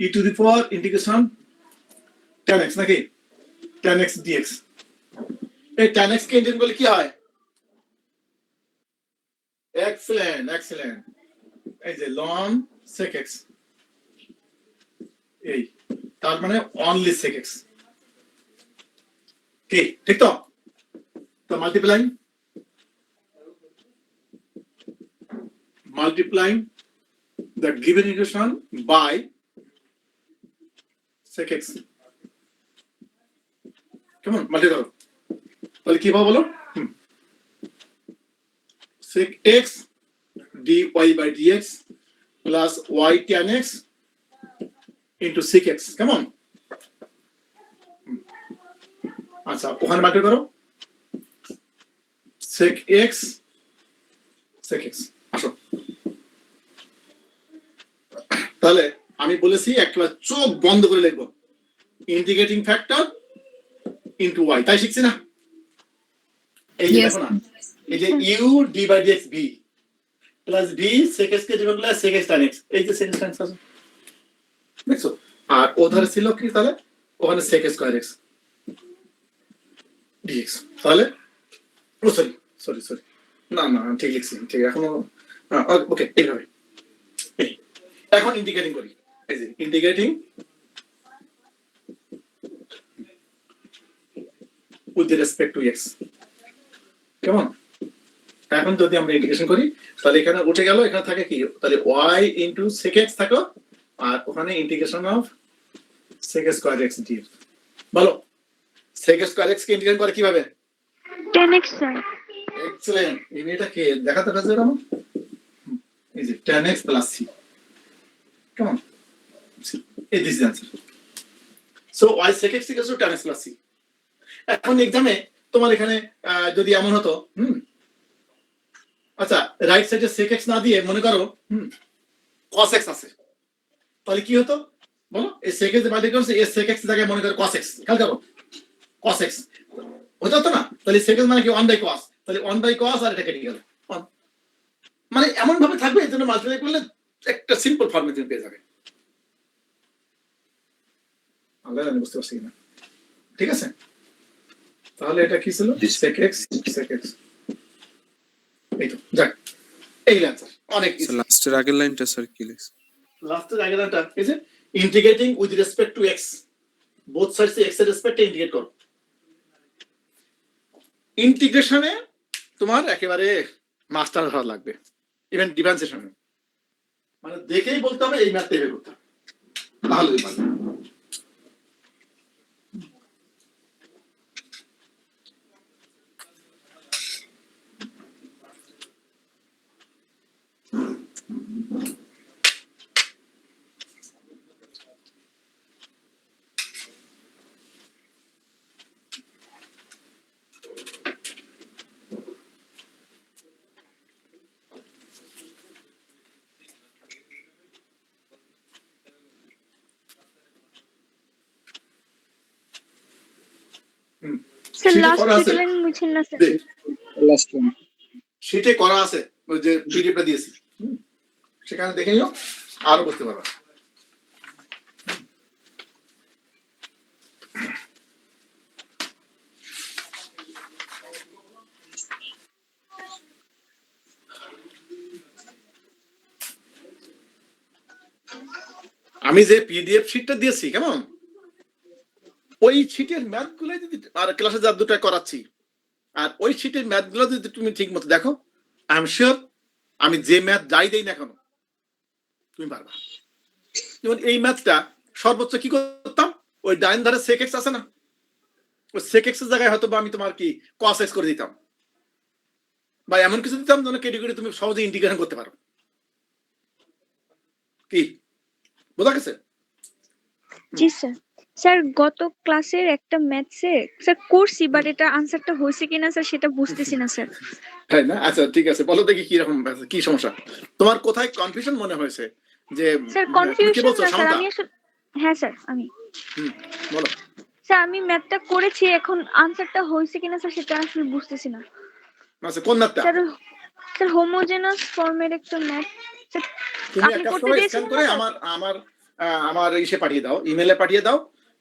e to the power integration tan x নাকি, tan x dx। এই tan x কে integrate করলে কি হয়, এক্সেলেন্ট এক্সেলেন্ট, এই যে ln sec x, এই তার মানে অনলি sec x, কি ঠিক তো? তো multiplying the given equation by sec x, কেমন মাল্টি করো, তাহলে কি পাবো বলো, sec x dy by dx plus y tan x into sec x, কেমন? আচ্ছা ওখানে মাল্টি করো, sec x আসো। তাহলে আমি বলেছি একবার চোখ বন্ধ করে লিখবো, ইন্টিগ্রেটিং ফ্যাক্টর ইনটু ওয়াই, তাই শিখছি না? এই যে দেখো না, এই যে u d by dx v plus v sec x কে ডিভাইড করলে sec x tan x, এই যে sec x tan x আছে দেখছো, আর ওধারে ছিল কি, তাহলে ওখানে sec স্কয়ার x dx, তাহলে ও সরি না না ঠিক লিখছি, ঠিক এখনো ওকে এইভাবে। এই, এখন ইন্টিগ্রেটিং করি, এই যে integrating with respect to x, কেমন? এখন যদি আমরা ইন্টিগ্রেশন করি তাহলে এখানে উঠে গেল, এখানে থাকে কি, তাহলে ওয়াই ইন্টু সেক এক্স থাকো, আর ওখানে integration of sec square x d. বলো সেক স্কোয়ার এক্স কে ইন্টিগ্রেট করে কিভাবে? 10x sir. এক্সেলেন্ট, এটা কে দেখাতে কাছে এরকম, এই যে 10x plus c, কেমন? এই this is answer. So y sec x equals to 10x plus c। এখন এক্সামে তোমার এখানে যদি এমন হতো, আচ্ছা রাইট সাইডে sec x না দিয়ে মনে করো cos x আছে, তাহলে কি হতো বলো? এই sec x মাল্টিপ্লাই করছে এই sec x জায়গায় মনে করো cos x, খেয়াল করো cos x হতো তো না? তাহলে sec x মানে কি 1 by cos, তাহলে 1 by cos আর এটা কেটে গেল, মানে এমন ভাবে থাকবে এর জন্য মাল্টিপ্লাই করলে একটা সিম্পল ফর্মে তুমি পেয়ে যাবে। আল্লাহ জানে বুঝতে পারছি কিনা, ঠিক আছে? তাহলে এটা কি ছিল? sec x sec x, এই তো যাক, এই অ্যানসার অনেক ইজি। লাস্টের আগের লাইনটা স্যার কি লিখছে? লাস্টের আগেরটা এই যে integrating with respect to x, both sides x এর রেসপেক্টে ইন্টিগ্রেট করো। ইন্টিগ্রেশনে তোমার একেবারে মাস্টার হওয়া লাগবে, ইভেন ডিফারেন্সিয়েশনে, মানে দেখেই বলতে হবে এই ম্যাথটা এভাবে করতে হবে, তাহলে পারবে। স্যার Sheet এ লাস্ট করা আছে? দুটো লাইন মুছেন না স্যার। Last one. শীটে করা আছে, ওই যে পিডিএফটা দিয়েছি, সেখানে দেখে নিও, আরো বুঝতে পারবা। আমি যে পিডিএফ শিটটা দিয়েছি কেমন, ওই শিটের ম্যাথ গুলো যদি আর ক্লাসে যা দুটো করাচ্ছি, আর ওই শিটের ম্যাথ গুলো যদি তুমি ঠিক মতো দেখো, আই এম শিওর আমি যে ম্যাথ যাই দেই না কেন তুমি পারবা। যেমন এই ম্যাথটা সর্বোচ্চ কি করতাম, ওই ডাইন ধারে সেক এক্স আছে না, ওই সেক এক্স এর জায়গায় হয়তো বা আমি তোমার কি কস এক্স করে দিতাম, বা এমন কিছু দিতাম যেন ক্যাটেগরি তুমি সহজে ইন্টিগ্রেশন করতে পারো। কি বোঝা গেছে? জি স্যার। স্যার গত ক্লাসের একটা ম্যাথসে স্যার করছি, বাট এটা আনসারটা হয়েছে কিনা স্যার সেটা বুঝতেছি না স্যার। তাই না? আচ্ছা ঠিক আছে, বলো দেখি কি রকম কি সমস্যা তোমার, কোথায় কনফিউশন মনে হয়েছে? যে স্যার তুমি কি কনফিউশন বলছো না স্যার, সমতা? আমি আসলে হ্যাঁ স্যার আমি বলো। স্যার আমি ম্যাথটা করেছি, এখন আনসারটা হয়েছে কিনা স্যার সেটা আসলে বুঝতেছি না আচ্ছা কোন ম্যাথটা? স্যার। স্যার হোমোজেনাস ফর্মের একটা ম্যাথ স্যার তুমি আপনি এক কাজ করতে করো, স্ক্যান দিয়েছিলেন করে না স্যার? আমার আমার আমার ইসে পাঠিয়ে দাও, ইমেলে পাঠিয়ে দাও,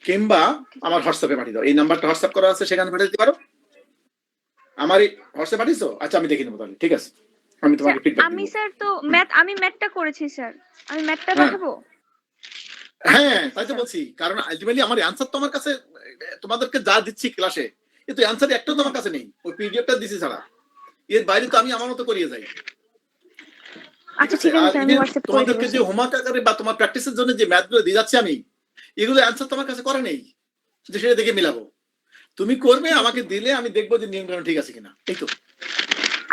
কিংবা আমার হোয়াটসঅ্যাপে পাঠিয়ে দাও। এই নাম্বারটা হোয়াটসঅ্যাপ করা আছে, সেখানে পাঠিয়ে দিতে পারো। আমার এই হোয়াটসঅ্যাপে পাঠিয়েছো? আচ্ছা আমি দেখে নেবো তাহলে, ঠিক আছে, আমি তোমাকে স্যার, ফিডব্যাক আমি দেব। স্যার তো আমি ম্যাথটা করেছি স্যার, আমি ম্যাথটা হ্যাঁ। দেখাবো। হ্যাঁ তাই তো বলছি, কারণ আলটিমেটলি আমার অ্যানসার তো আমার কাছে, তোমাদেরকে যা দিচ্ছি ক্লাসে, কিন্তু অ্যানসার একটাও তোমার কাছে নেই, ওই পিডিএফটা দিছি ছাড়া। এর বাইরে তো আমি আমার মতো করিয়ে যাই। আচ্ছা ঠিক আছে স্যার, আমি হোয়াটসঅ্যাপ করে দেব তোমাদেরকে যে স্যার। হোমওয়ার্ক আকারে বা তোমার প্র্যাকটিসের জন্য যে ম্যাথগুলো দিয়ে যাচ্ছি আমি, এগুলো অ্যানসার তোমার কাছে করে নেই যে সেটা দেখে মিলাবো। তুমি করবে, আমাকে দিলে আমি দেখবো যে নিয়মকানুন ঠিক আছে কিনা, এই তো।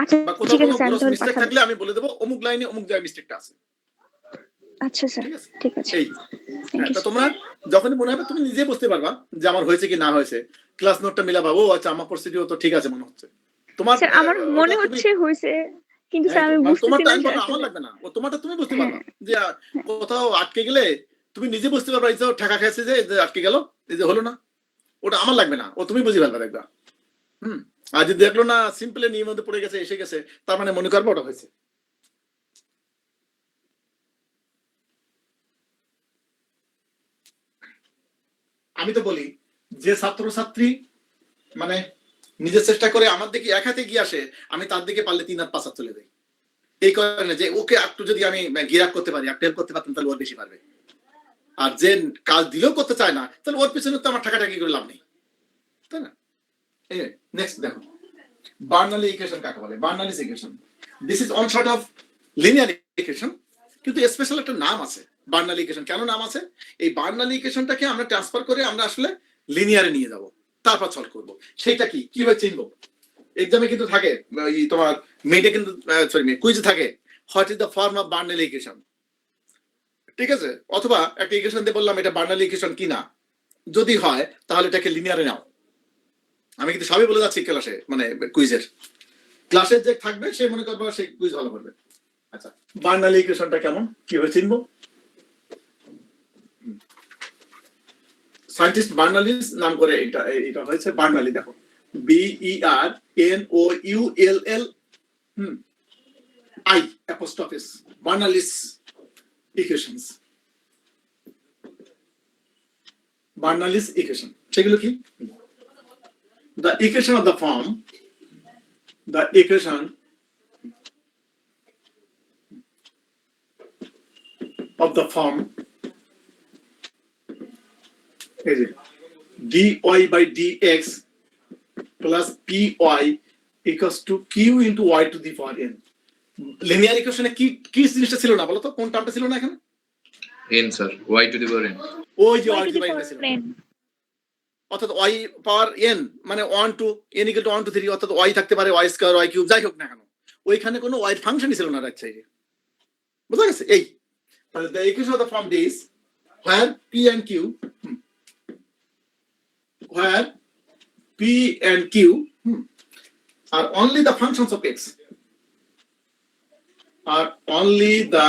আচ্ছা বা কোথাও ঠিক আছে কোনো স্যার, আমি গ্রস তাহলে মিস্টেক পাঠাবো। থাকলে আমি বলে দেবো অমুক লাইনে অমুক জায়গায় মিস্টেকটা আছে, আচ্ছা স্যার ঠিক আছে? ঠিক আছে। এই থ্যাংক ইউ তো তোমরা যখনই মনে হবে তুমি নিজে বুঝতে পারবা যে আমার হয়েছে কি না হয়েছে, ক্লাস নোটটা মিলাবা, ও আচ্ছা আমার পরিস্থিতিও তো ঠিক আছে মনে হচ্ছে তোমার। স্যার। আমার মনে হচ্ছে হয়েছে, কিন্তু স্যার আমি বুঝতেছি তোমারটা না আমি স্যার বলবো, আমার আসলে। লাগবে না, ও তোমারটা তুমি বুঝতে হ্যাঁ পারবা যে কোথাও আটকে গেলে তুমি নিজে বুঝতে পারবা, এই যে ঠাকা খাইছে যে এই যে আটকে গেল, এই যে হলো না, ওটা আমার লাগবে না, ও তুমি বুঝে ফেলবা দেখবা। আর যদি দেখলো না সিম্পলি নিয়মের মধ্যে পড়ে গেছে, এসে গেছে, তার মানে মনে করবো ওটা হয়েছে। আমি তো বলি যে ছাত্রছাত্রী মানে নিজের চেষ্টা করে আমার দিকে এক হাতে গিয়ে আসে, আমি তার দিকে পারলে 3 হাত 5 হাত চলে যাই। এই কারণে যে ওকে একটু যদি আমি গিয়ার আপ করতে পারি, একটু হেল্প করতে পারতাম, তাহলে ওর বেশি পারবে। আর যে কাজ দিলেও করতে চায় না, তাহলে ওর পিছনে তো আমার টাকাটাকি করে লাভ নেই, তাই না? নেক্সট দেখো, বার্নালি ইকুয়েশন কাকে বলে? Bernoulli's equation, this is on sort of linear equation, কিন্তু স্পেশাল একটা নাম আছে বার্নালি ইকুয়েশন। কেন নাম আছে? এই বার্নালি ইকুয়েশনটাকে আমরা ট্রান্সফার করে আমরা আসলে লিনিয়ারে নিয়ে যাব, তারপর সলভ করব। সেটা কি কিভাবে চিনবো? এক্সামে কিন্তু থাকে, এই তোমার মেডে কিন্তু সরি কুইজে থাকে, what is the form of Barnali equation, ঠিক আছে? অথবা একটা ইকুয়েশন দিয়ে বললাম এটা বার্নালি ইকুয়েশন কিনা, যদি হয় তাহলে এটাকে লিনিয়ারে নাও। আমি কিন্তু সবই বলে যাচ্ছি ক্লাসে, মানে কুইজের ক্লাসে যে থাকবে সে মনে করবে সে কুইজ ভালো করবে। আচ্ছা, বার্নালি ইকুয়েশনটা কেমন, কিভাবে চিনবো? সায়েন্টিস্ট বার্নালিস নাম করে এটা হয়েছে বার্নালি। দেখো, BERNOULL I apostrophe Bernoulli's equations. Bernoulli's equation সেগুলো কি? The equation of the form, the equation of the form is dy by dx plus py equals to q into y to the power n. Linear ইকুয়েশনে কি জিনিসটা ছিল না বলো তো? কোন টার্মটা ছিল না এখানে? n sir, y to the power n. ওই যে y to the power n ছিল, অর্থাৎ y পাওয়ার n মানে 1 to n equal to 1 to 3, অর্থাৎ y থাকতে পারে y স্কয়ার y কিউব যাই হোক না কেন, ওইখানে কোনো y এর ফাংশনই ছিল না, রাইট সাইডে। বুঝা গেছে? এই তাহলে the equation of the form is where p and q, where p and q are only the functions of x, are only the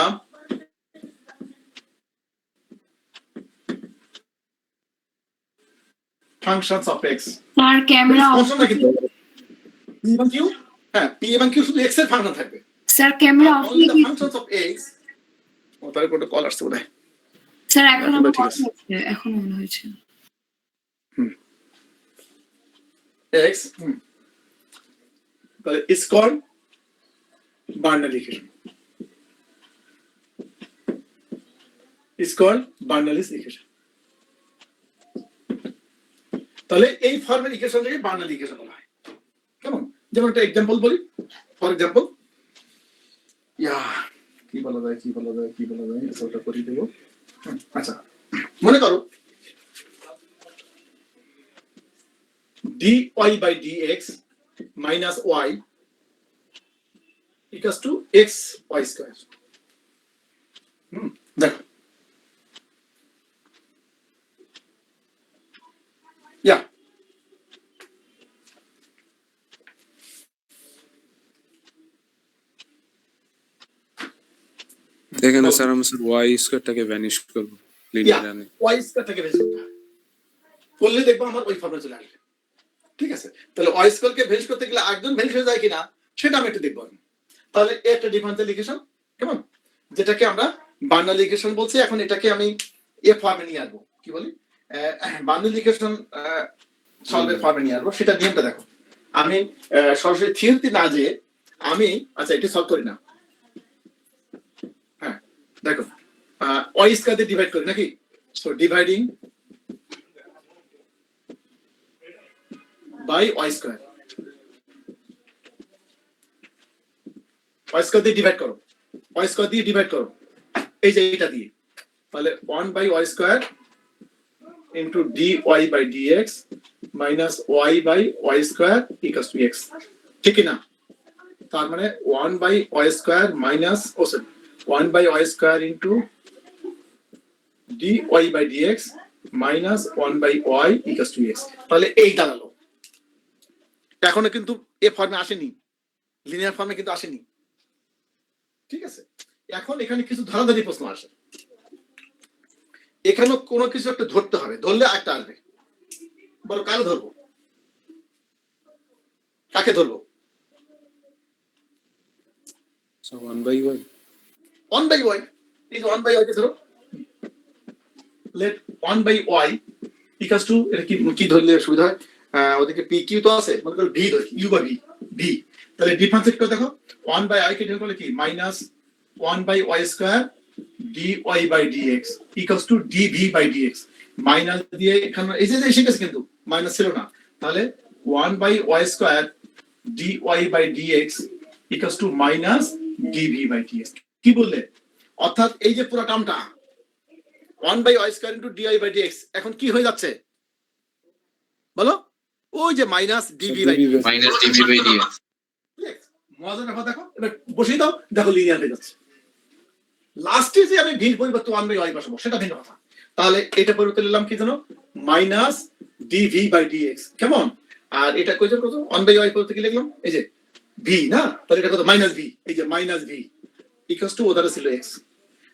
functions of x. Sir camera off, function না কিন্তু p এবং q, হ্যাঁ p এবং q শুধু x এর function থাকবে। Sir camera off Only the functions of x, ও তার কোনো কল আসছে বোধহয়। স্যার এখন আমার ঠিক কথা আছে। হচ্ছে, এখন মনে হয়েছে x তাহলে is called Bernoulli equation, is called Bernoulli's equation। তাহলে এই ফর্মের ইকুয়েশনটাকে বার্নালি ইকুয়েশন বলা হয়। কেমন? যেমন একটা এক্সাম্পল বলি, ফর এক্সাম্পল কি বলা যায় আচ্ছা ওটা করে দেবো। আচ্ছা, মনে করো dy by dx minus y equals to x y square। দেখো, yeah, এখানে স্যার আমি স্যার ওয়াই স্কয়ারটাকে ভ্যানিশ করব লিনিয়ার আনে। y স্কয়ারটাকে ভেজ করতে হবে, করলে দেখবো আমার ওই ফর্মে চলে আসবে। ঠিক আছে? তাহলে y স্কয়ারকে ভেজ করতে গেলে একজন ভেজ হয়ে যায় কিনা সেটা আমি একটু দেখবো। তাহলে একটা ডিফারেন্সিয়াল ইকুয়েশন, কেমন, যেটাকে আমরা বার্নালি ইকুয়েশন বলছি, এখন এটাকে আমি এ ফর্মে নিয়ে আসবো। কি বলি? বার্নালি ইকুয়েশন সলভের ফর্মে নিয়ে আসবো। সেটা নিয়মটা দেখো, আমি সরাসরি থিওরিতে না যেয়ে আমি আচ্ছা এটা সলভ করি না। হ্যাঁ দেখো, y স্কয়ার দিয়ে ডিভাইড করি নাকি? So dividing by y square, y square দিয়ে ডিভাইড করো, y স্কয়ার দিয়ে ডিভাইড করো, এই যে এটা দিয়ে, তাহলে 1 by y square into dy by dx minus y by y square equals to x, ঠিক কি না? তার মানে 1 by y square minus 1 by y square into dy by dx minus 1 by y equals to x। তাহলে এই দাঁড়ালো। এখনো কিন্তু এ ফর্মে আসেনি, লিনিয়ার ফর্মে কিন্তু আসেনি। ঠিক আছে? এখন এখানে কিছু ধরাধরি প্রশ্ন আসে, এখানে কোনো কিছু একটা ধরতে হবে, ধরলে একটা আসবে। বলো কাকে ধরবো? কাকে ধরবো? 1 বাই y, 1 বাই y, এই যে 1 বাই y কে ধরো, let 1 by y equals to, এটা কি ধরলে সুবিধা হয়? ওদিকে পি কিউ তো আছে, মনে করো ভি ধরি, ইউ বা ভি, ভি, তাহলে ডিফারেন্সিয়েট করে দেখো 1 বাই আই কে ডিফারেন্স করলে কি minus 1 by y square dy by dx equals to dv by dx, minus দিয়ে এখানে এই যে এসে গেছে কিন্তু মাইনাস ছিল না, তাহলে 1 by y square dy by dx equals to minus dv by dx। কি বললে? অর্থাৎ এই যে পুরো টার্মটা 1 by y square into dy by dx এখন কি হয়ে যাচ্ছে বলো? ওই যে minus dv by dx। Minus dv by dx. মজার কথা দেখো, এবার বসিয়ে দাও, দেখো লিনিয়ার হয়ে যাচ্ছে। লাস্টে যে আমি ভির পরিবর্তে 1 বাই ওয়াই বসাবো সেটা ভিন্ন কথা। তাহলে এটা পরিবর্তে নিলাম কি জানো, মাইনাস dv বাই dx, কেমন? আর এটা কত কত 1 বাই ওয়াই পরিবর্তে কি লিখলাম, এই যে v না, তাহলে এটা কত মাইনাস v, এই যে মাইনাস v ইকুয়ালস টু ওদারে ছিল x,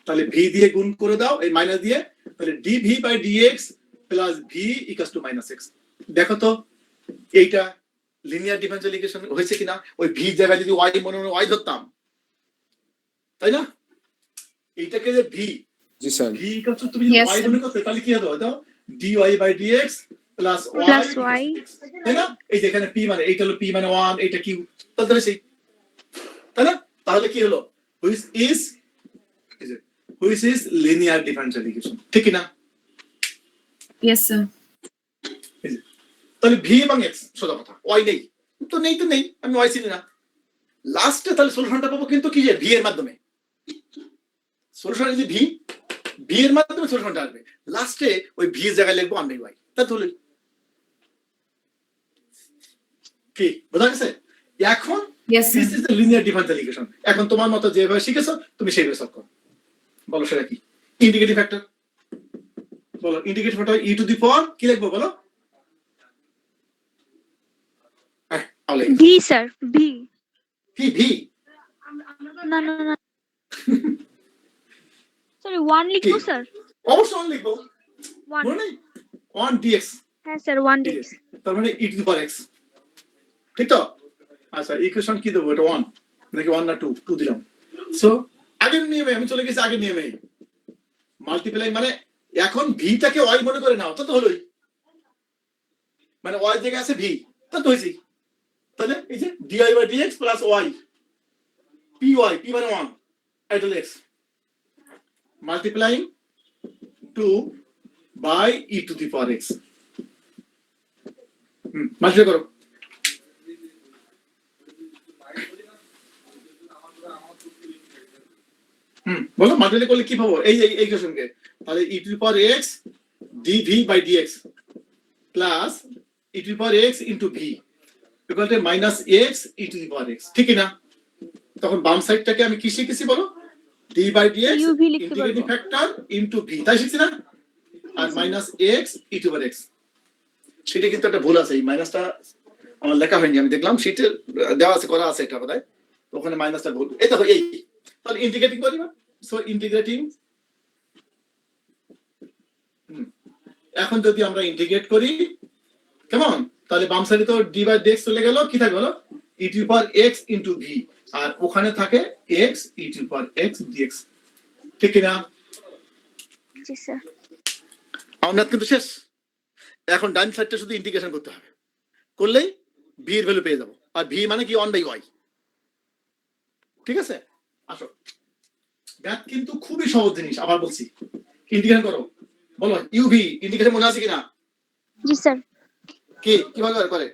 তাহলে v দিয়ে গুণ করে দাও এই মাইনাস দিয়ে, তাহলে dv by dx plus v equals to minus x। দেখো তো এইটা লিনিয়ার ডিফারেনশিয়াল ইকুয়েশন হয়েছে কিনা? ওই v জায়গায় যদি y মনে মনে y ধরতাম, তাই না? এইটাকে যে v জি স্যার। v ইকুয়ালস টু তুমি যদি Yes, y sir. মনে করতে তাহলে কি হতো? দাও dy by dx plus y, Plus y. তাই না? এই যে এখানে p মানে এইটা হলো p মানে 1, এইটা q, তাহলে সেই, তাই না? তাহলে কি হলো? which is linear differential equation, ঠিক কি না? Yes sir. তাহলে v এবং x সোজা কথা, y নেই তো নেই, তো নেই, আমি y চিনি না। লাস্টে তাহলে সলিউশনটা পাবো কিন্তু কি যে v এর মাধ্যমে, সলিউশন যদি v এর মাধ্যমে সলিউশনটা আসবে, লাস্টে ওই v এর জায়গায় লিখবো 1 বাই y, তাহলে কি বোঝা গেছে? এখন yes this sir. is the linear differential equation। এখন তোমার মতো যেভাবে শিখেছো তুমি সেইভাবে সলভ করো। বলো সেটা কি? ইন্টিগ্রেটিভ ফ্যাক্টর বলো, integrative factor e to the power কি লিখবো বলো? v sir, v। কি v? না না না সরি 1 লিখবো স্যার, অবশ্যই 1 লিখবো, 1। মনে নেই? 1 dx, হ্যাঁ স্যার 1 ঠিক dx। আছে, তার মানে e to the power x, ঠিক তো? আচ্ছা ইকুয়েশন কি দেবো, এটা 1 নাকি 1 না 2? 2 দিলাম। সো আগের নিয়মে আমি চলে গেছি, আগের নিয়মে মাল্টিপ্লাই, মানে এখন v টাকে y মনে করে নাও, তো হলোই, মানে y জায়গায় আছে v, তা তো হইছে। তাহলে এই যে dy by dx plus y py, p মানে 1, এটা হলো x, multiplying 2 by e to the power x। Multiply করো, বলো মাল্টিপ্লাই করলে কি পাবো? এই এই ইকুয়েশনকে, তাহলে e to the power x dv by dx plus e to the power x into v equal to minus x e to the power x, ঠিক না? তখন বাম সাইডটাকে আমি কি শিখেছি বলো? d বাই dx uv লিখতে ইন্টিগ্রেটিং পারবো। ফ্যাক্টর ইনটু v, তাই শিখছি না? আর minus x e to the power x, সেটা কিন্তু একটা ভুল আছে, এই মাইনাসটা আমার লেখা হয়নি, আমি দেখলাম শীটে দেওয়া আছে, করা আছে এটা বোধহয়, ওখানে মাইনাসটা ভুল। এই দেখো এই, তাহলে ইন্টিগ্রেটিং করি না, সো ইন্টিগ্রেটিং, এখন যদি আমরা ইন্টিগ্রেট করি কেমন, তাহলে বাম সাইডে তো d বাই dx চলে গেল, কি থাকবে বলো? e to the power x into v, আর ওখানে থাকে x e to the power x dx, ঠিক কি না? জি স্যার। আমরা কিন্তু শেষ। এখন ডান সাইডটা শুধু ইন্টিগ্রেশন করতে হবে, করলেই v এর ভ্যালু পেয়ে যাবো, আর v মানে কি 1 বাই y, ঠিক আছে? আসো, ম্যাথ কিন্তু খুবই সহজ জিনিস, আবার বলছি, ইন্টিগ্রেশন করো, বলো uv ইন্টিগ্রেশন মনে আছে কিনা? জি স্যার। কি কিভাবে করে?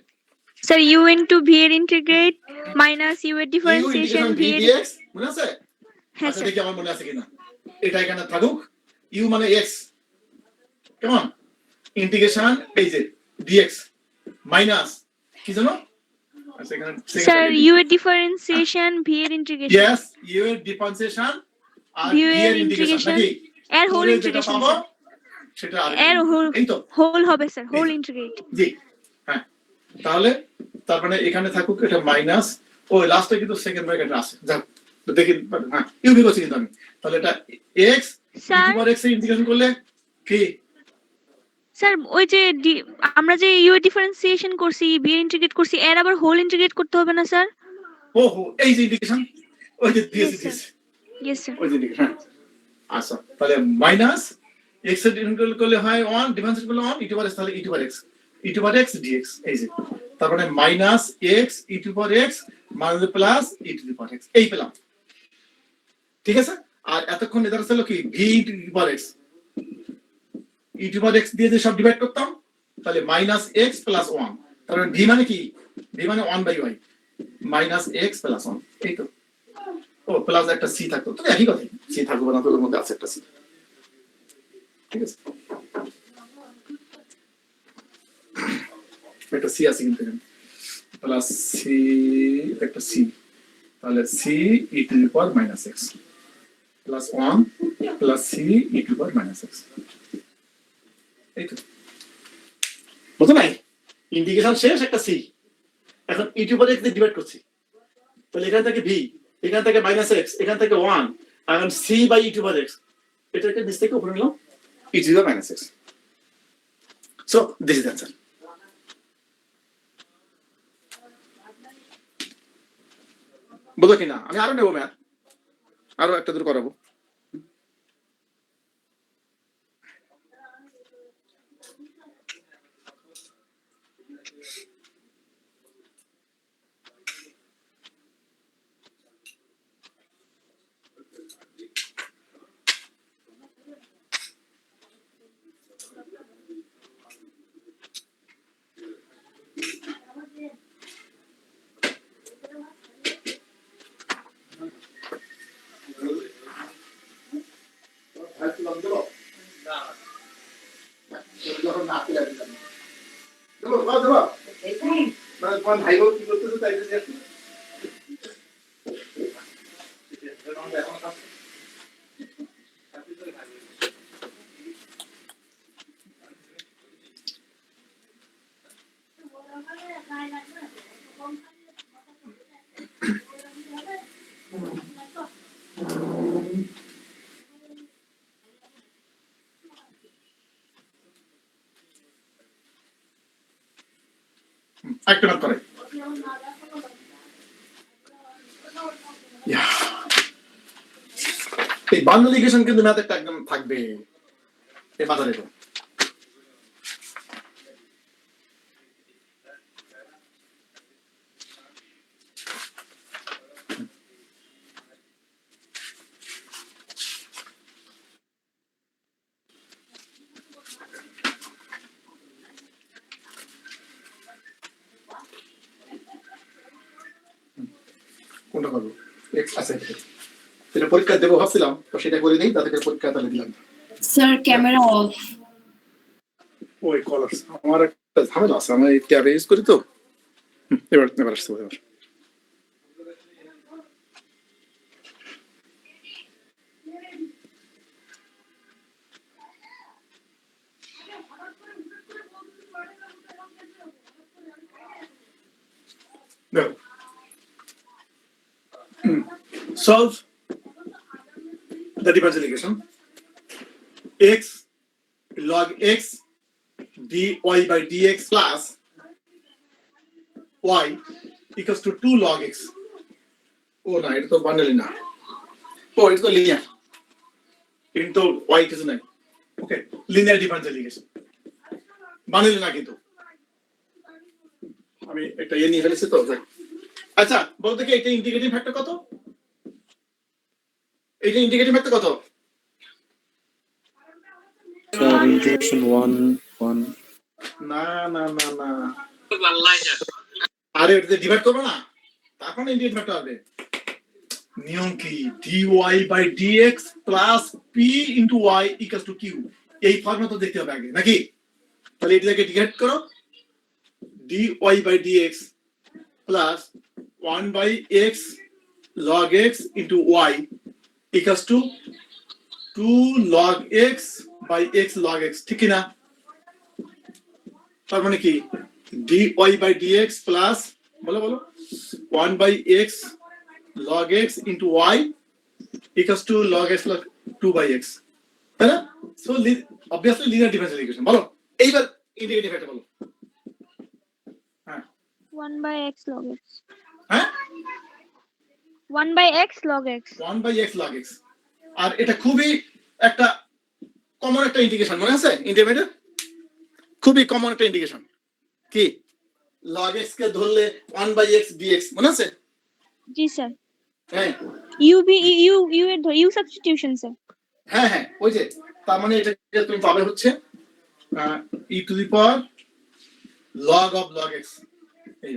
স্যার u ইনটু v এর ইন্টিগ্রেট মাইনাস u এর ডিফারেন্সিয়েশন v এর, dx মনে আছে? হ্যাঁ আচ্ছা স্যার। দেখি আমার মনে আছে কিনা, এটা এখানে থাকুক, u মানে x, কেমন? ইন্টিগ্রেশন এই যে dx মাইনাস কি জানো? আচ্ছা এখানে স্যার u এর ডিফারেন্সিয়েশন v এর ইন্টিগ্রেশন, yes u এর ডিফারেন্সিয়েশন আর v v এর এর ইন্টিগ্রেশন ইন্টিগ্রেশন নাকি এর হোল পুরো যেটা ইন্টিগ্রেশন পাবো স্যার, সেটা আর এর এই তো হোল হবে স্যার, হোল ইন্টিগ্রেট। জি হ্যাঁ, তাহলে তার মানে এখানে থাকুক এটা মাইনাস, ও লাস্টে কিন্তু সেকেন্ড ব্র্যাকেট আছে, যাক তো দেখি, হ্যাঁ ইউ বি করছি কিন্তু আমি, তাহলে এটা x স্যার ইনটু x এর ইন্টিগ্রেশন করলে কি? স্যার ওই যে আমরা যে u এর ডিফারেন্সিয়েশন করছি, v এর ইন্টিগ্রেট করছি, এর আবার হোল ইন্টিগ্রেট করতে হবে না স্যার? ও হো, এই যে ইন্টিগ্রেশন, ওই যে দিয়েছি Yes, sir. দিয়েছি, ইয়েস স্যার। ওই যে ইন্টিগ্রেশন, হ্যাঁ আচ্ছা, তাহলে মাইনাস x এর ইন্টিগ্রেট করলে হয় 1, ডিফারেন্সিয়েট করলে 1 e টু পাওয়ার x, তাহলে e to power x E two power x dx, এই যে তার মানে মাইনাস এক্স ই two power x minus plus E two power x, এই পেলাম। ঠিক আছে, আর এতক্ষণ এটা ছিল কি ভি টু পাওয়ার এক্স, ই টু পাওয়ার এক্স দিয়ে যে সব ডিভাইড করতাম, তাহলে মাইনাস এক্স প্লাস ওয়ান, তার মানে ভি মানে কি, ভি মানে one by y minus x plus one, এই তো। ও প্লাস একটা সি থাকতো, তো একই কথা, সি থাকবে না, তোর মধ্যে আছে একটা সি। ঠিক আছে, একটা সি আছে কিন্তু প্লাস সি, একটা সি, তাহলে c e to the power minus x plus one plus c e to the power minus x, এই তো। বুঝো নাই, ইন্টিগ্রেশন শেষ, একটা সি, এখন e to the power x দিয়ে ডিভাইড করছি, তাহলে এখান থেকে ভি, এখান থেকে মাইনাস এক্স, এখান থেকে ওয়ান, এখন C by e to the power x, এটাকে নিচ থেকে উপরে নিলাম e to the power minus x. So this is answer. বুঝো কিনা, আমি আরো নেবো ম্যাথ, আরো একটা দূর করাবো। একটা ম্যাথ করে এই বান্ডল ইকুয়েশন কিন্তু ম্যাথ একটা একদম থাকবে, এই মাথা রেখো। কোনটা করবো, এক্স আছে সেটা পরীক্ষা দেবো ভাবছিলাম, তো সেটা করে দিই, তাদেরকে পরীক্ষা তাহলে দিলাম। Sir camera off. ওই কল আসছে, আমার একটা ঝামেলা আছে, আমি ট্যাব ইউজ করি তো। এবার এবার আসছে এবার। দেখো, solve the differential equation x log x dy by dx plus y equals to 2 log x. Oh no, এটা তো বান্ডেল না, ও এটা তো লিনিয়ার, কিন্তু y কিছু নাই। ওকে, লিনিয়ার ডিফারেন্সিয়াল ইকুয়েশন বান্ডেল না, কিন্তু আমি একটা ইয়ে নিয়ে ফেলেছি তো। আচ্ছা বলতে কি এটা ইন্টিগ্রেটিং ফ্যাক্টর কত, এটা ইন্টিগ্রেটিং ফ্যাক্টর কত? স্যার ইন্টিগ্রেশন 1 1 না না না না, আরে এটা ডিভাইড করবে না, তখন ইন্টিগ্রেটিং ফ্যাক্টর হবে। নিয়ম কি, dy by dx plus p into y equals to q, এই ফর্মুলা তো দেখতে হবে আগে নাকি? তাহলে এটাকে ডিভাইড করো, dy by dx plus 1 by x log x into y equals to 2 log x by x log x, ঠিক কি না? তার মানে কি dy by dx plus বলো বলো 1 by x log x into y equals to log x plus 2 by x, তাই না? So obviously linear differential equation। বলো এইবার ইন্টিগ্রেটিং ফ্যাক্টর বলো। 1 by x log x, হ্যাঁ 1 by x log x, 1 by x log x, আর এটা খুবই একটা common একটা ইন্টিগ্রেশন, মনে আছে ইন্টারমিডিয়েট, খুবই কমন একটা ইন্টিগ্রেশন। কি log x কে ধরলে 1/x dx মনে আছে? জি স্যার। হ্যাঁ ইউ এর ইউ সাবস্টিটিউশন স্যার। হ্যাঁ হ্যাঁ ওই যে তার মানে এটা তুমি পাবে হচ্ছে e to the power log of log x, এই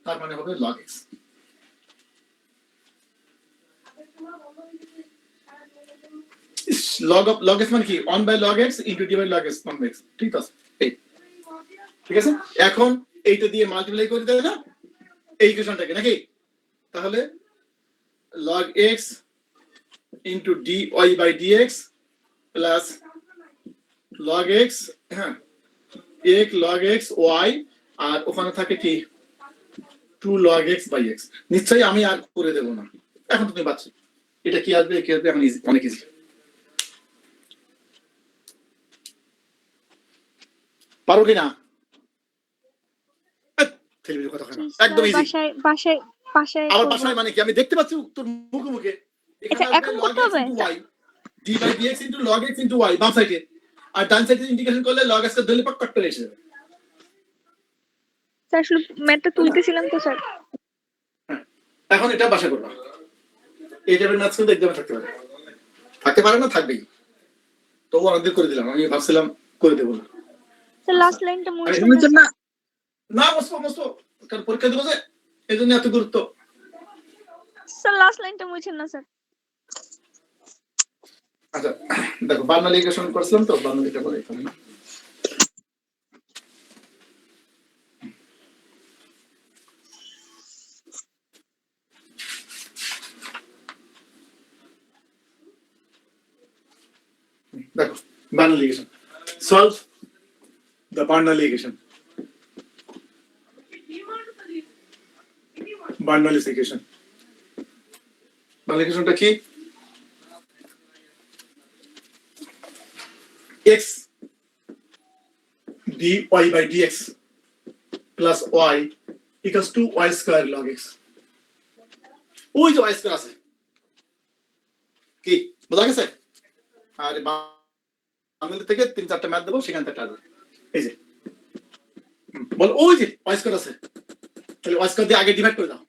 তার মানে হবে log x। log x মানে কি 1/log x into d by log x 1/x, ঠিক আছে? এই ঠিক আছে, এখন এইটা দিয়ে মাল্টিপ্লাই করে দেবে না এই ইকুয়েশনটাকে নাকি, তাহলে log x into dy by dx plus log x, হ্যাঁ এক log x y, আর ওখানে থাকে কি 2 log x by x। নিশ্চয়ই আমি আর করে দেব না, এখন তুমি পাচ্ছো এটা কি আসবে কি আসবে, এখন ইজি, অনেক ইজি। পারো কি না? ছেলেমেয়ের কথা হয় না, একদম ইজি। বাসায় বাসায় বাসায় আমার করবো। বাসায় মানে কি আমি দেখতে পাচ্ছি তোর মুখে মুখে, আচ্ছা, এখন করতে হবে? d by dx into log x into y বাম সাইডে, আর ডান সাইডে ইন্টিগ্রেশন করলে log x কে ধরলে পাক কাট করে এসে যাবে। স্যার আসলে ম্যাথটা তুলতেছিলাম তো স্যার। এখন এটা বাসা করবা, এই টাইপের ম্যাথস কিন্তু একদম থাকতে পারে না, থাকবেই। তো অনেকদিন করে দিলাম, আমি ভাবছিলাম করে দেবো না। স্যার লাস্ট লাইনটা মুছে না না মস্ত কারণ পরীক্ষা দেবো যে এই জন্য এত গুরুত্ব। স্যার লাস্ট লাইনটা মুছেন না স্যার। আচ্ছা দেখো বার্নালি ইকুয়েশন করছিলাম তো, বার্নালিটা করে এখানে না। দেখো Bernoulli equation, solve the Bernoulli equation. Bernoulli's equation, Bernoulli ইকুয়েশনটা কি? x dy by dx plus y equals to y square log x। ওই যে y square আছে কি বোঝা গেছে? আর বাংলা থেকে 3-4টা ম্যাথ দেবো, সেখান থেকে আসবে। এই যে বল ওই যে y square আছে, তাহলে y square দিয়ে আগে ডিভাইড করে দাও,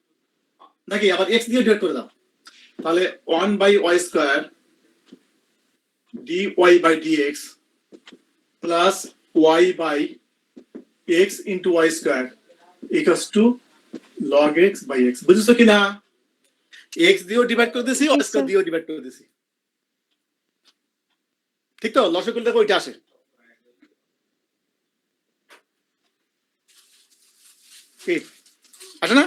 নাকি আবার x দিয়ে ডিভাইড করে দাও, তাহলে 1/y square dy by dx plus y by x into y square equals to log x by x। বুঝছো কি না? x দিয়েও ডিভাইড করে দিয়েছি, y square দিয়েও ডিভাইড করে দিয়েছি, ঠিক তো? লসাগু দেখো ওইটা আসে। কি আসে না?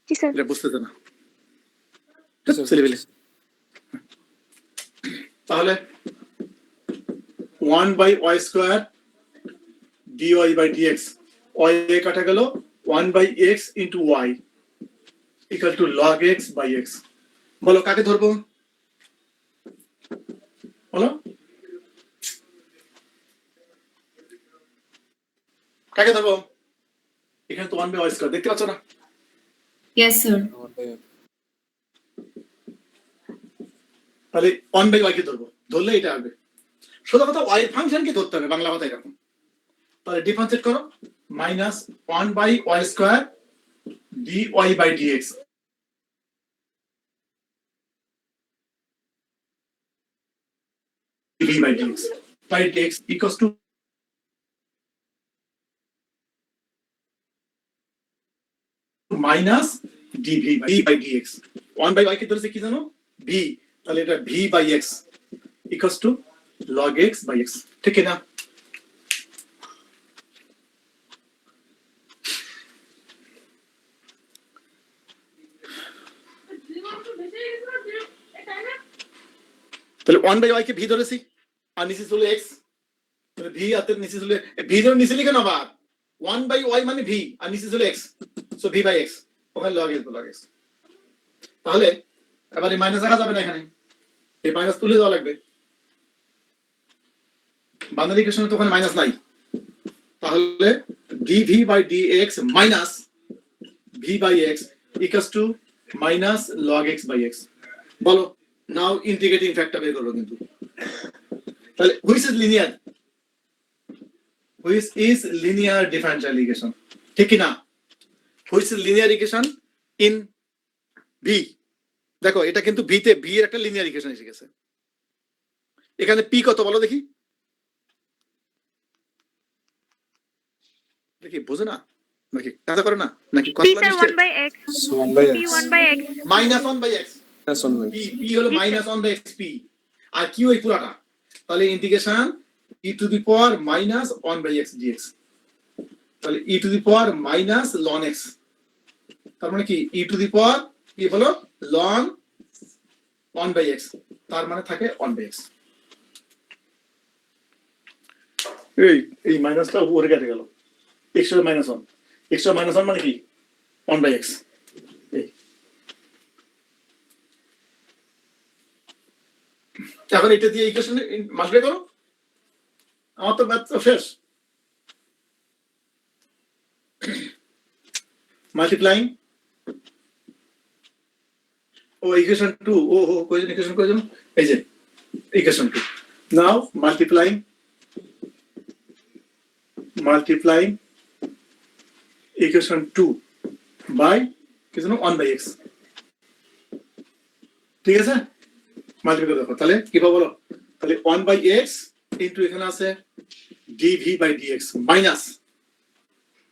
জি স্যার। এটা বুঝতেছে না ছেলেবেলে। তাহলে 1/y square dy by dx, y এ কাটা গেল 1/x into y equal to log x by x। বলো কাকে ধরবো, বলো কাকে ধরবো? এখানে তো 1/y square দেখতে পাচ্ছ না? Yes sir. তাহলে 1/y কে ধরবো, ধরলে এটা আসবে। সোজা কথা y এর ফাংশনকে ধরতে হবে, বাংলা কথা এরকম। তাহলে ডিফারেন্সিয়েট করো, minus 1/y square dy by dx d by dx by dx equals to minus dv by dx। 1/y কে ধরেছে কি জানো? v, তাহলে এটা v by x equals to log x by x, ঠিক না? তাহলে 1/y কে v ধরেছি, আর নিচে চলে x, তাহলে v আর নিচে চলে v ধরে নিচে লিখে না, আবার 1/y মানে v আর নিচে চলে x, so v by x, ওখানে log x। তাহলে এবার এই মাইনাস রাখা যাবে না, এখানে এই মাইনাস তুলে দেওয়া লাগবে। বার্নালি ইকুয়েশনে তো ওখানে মাইনাস নাই, তাহলে dv by dx minus v by x equals to minus log x by x। বলো নাও ইন্টিগ্রেটিং ফ্যাক্টর বের করো কিন্তু, তাহলে which is linear, which is linear differential equation ঠিক কি না which is linear equation in v দেখো এটা কিন্তু v তে v এর একটা লিনিয়ার ইকুয়েশন এসে গেছে এখানে p কত বলো দেখি দেখি বুঝো না নাকি কাজ করে না নাকি p sir 1/x 1/x p 1/x minus 1/x that's 1/x p হলো মাইনাস 1/x p আর q এই পুরাটা তাহলে integration e to the power minus 1/x dx তাহলে e to the power minus ln x তার মানে কি e টু দি পাওয়ার কি হলো ln 1/x তার মানে থাকে 1/x এই মাইনাসটা উপরে কেটে গেল x এর মাইনাস 1 x এর মাইনাস 1 মানে কি 1/x এখন এটা দিয়ে ইকুয়েশন মাল্টিপ্লাই করো আমার তো ম্যাথ শেষ মাল্টিপ্লাইং ও ইকুয়েশন 2 ও কোয়েশন ইকুয়েশন কোয়েশন এই যে equation 2 now multiplying equation 2 by কিছু না 1/x ঠিক আছে মাল্টিপ্লাই করো তাহলে কি পাবো বলো তাহলে 1/x ইনটু এখানে আছে dv বাই dx মাইনাস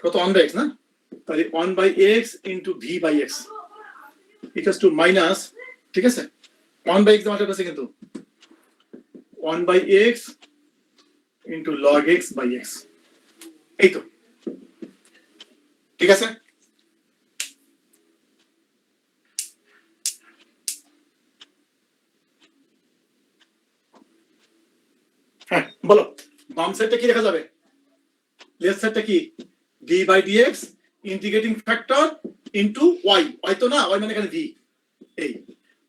কত 1/x না তাহলে 1/x into v by x equals to minus ঠিক আছে 1/x আমাদের কাছে কিন্তু 1/x into log x by x এই তো ঠিক আছে হ্যাঁ বলো বাম সাইডটা কি লেখা যাবে লেফট সাইডটা কি d by dx integrating factor into y y তো না y মানে এখানে v এই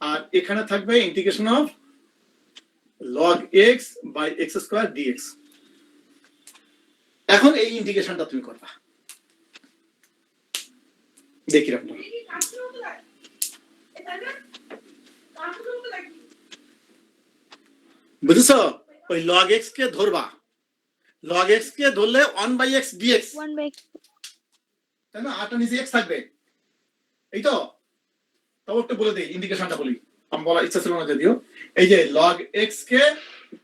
আর এখানে থাকবে integration of log x by x square dx এখন এই ইন্টিগ্রেশনটা তুমি করবা দেখি রাখো বুঝছো ওই log x কে ধরবা log x কে ধরলে 1/x dx 1/x তাই না আরটা নিচে x থাকবে এই তো তাও একটু বলে দেই ইন্ডিকেশনটা বলি আমি বলা ইচ্ছা ছিল না যদিও এই যে log x কে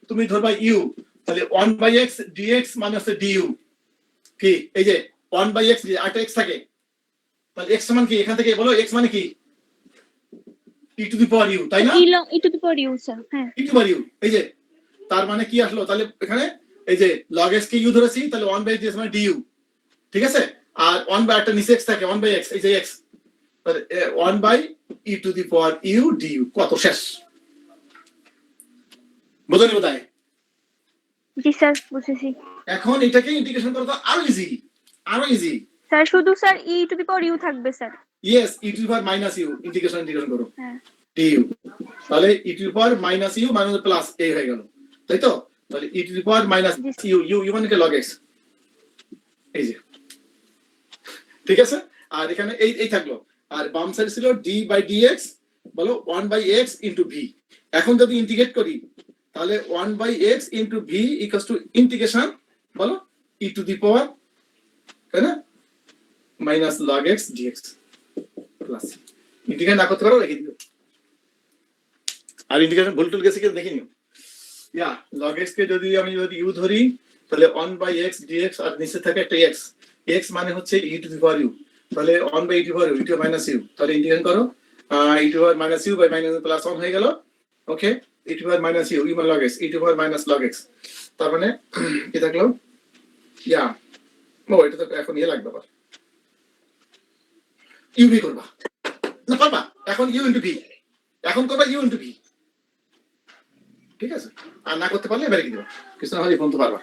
তুমি ধরবা u তাহলে 1/x dx মানে হচ্ছে du কি এই যে 1/x আরটা x থাকে তাহলে x সমান কি এখান থেকে বলো x মানে কি e to the power u তাই না e to the power u sir হ্যাঁ e to the power u এই যে তার মানে কি আসলো তাহলে এখানে এই যে log x কে u ধরেছি তাহলে 1/x মানে du ঠিক আছে আর 1 একটা নিচে x থাকে 1/x এই যে x তাহলে 1/e to the power u du কত শেষ বুঝনি বোধহয় জি স্যার বুঝেছি এখন এটাকে ইন্টিগ্রেশন করা তো আরো ইজি স্যার শুধু sir e to the power u থাকবে sir yes e to the power minus u integration করো হ্যাঁ du তাহলে e to the power minus u মানে প্লাস a হয়ে গেল তাই তো তাহলে e to the power minus u মানে কি log x এই যে ঠিক আছে আর এখানে এই থাকলো আর বাম সাইড ছিল d বাই dx বলো 1/x ইনটু v এখন যদি ইন্টিগ্রেট করি তাহলে 1/x into v equals two integration বলো e টু দি পাওয়ার তাই না minus log x dx plus integrate না করতে পারো রেখে দিও আর ইন্টিগ্রেশন ভুল টুল গেছে কি দেখে নিও ইয়া log x কে যদি u ধরি তাহলে 1/x dx আর নিচে থাকে একটা x x মানে হচ্ছে e to the power u তাহলে 1/e to the power u e to minus u তাহলে ইন্টিগ্রেশন করো e to power minus u by minus plus 1 হয়ে গেল okay e to power minus u মানে log x e to power minus log x তার মানে কি থাকলো ইয়া এটা তো এখন লাগবে আবার u v করবা না পারবা এখন u ইনটু v এখন করবা u ইনটু v ঠিক আছে আর না করতে পারলে এবারে কি দিবা কিছু না হলে ফোন তো পারবা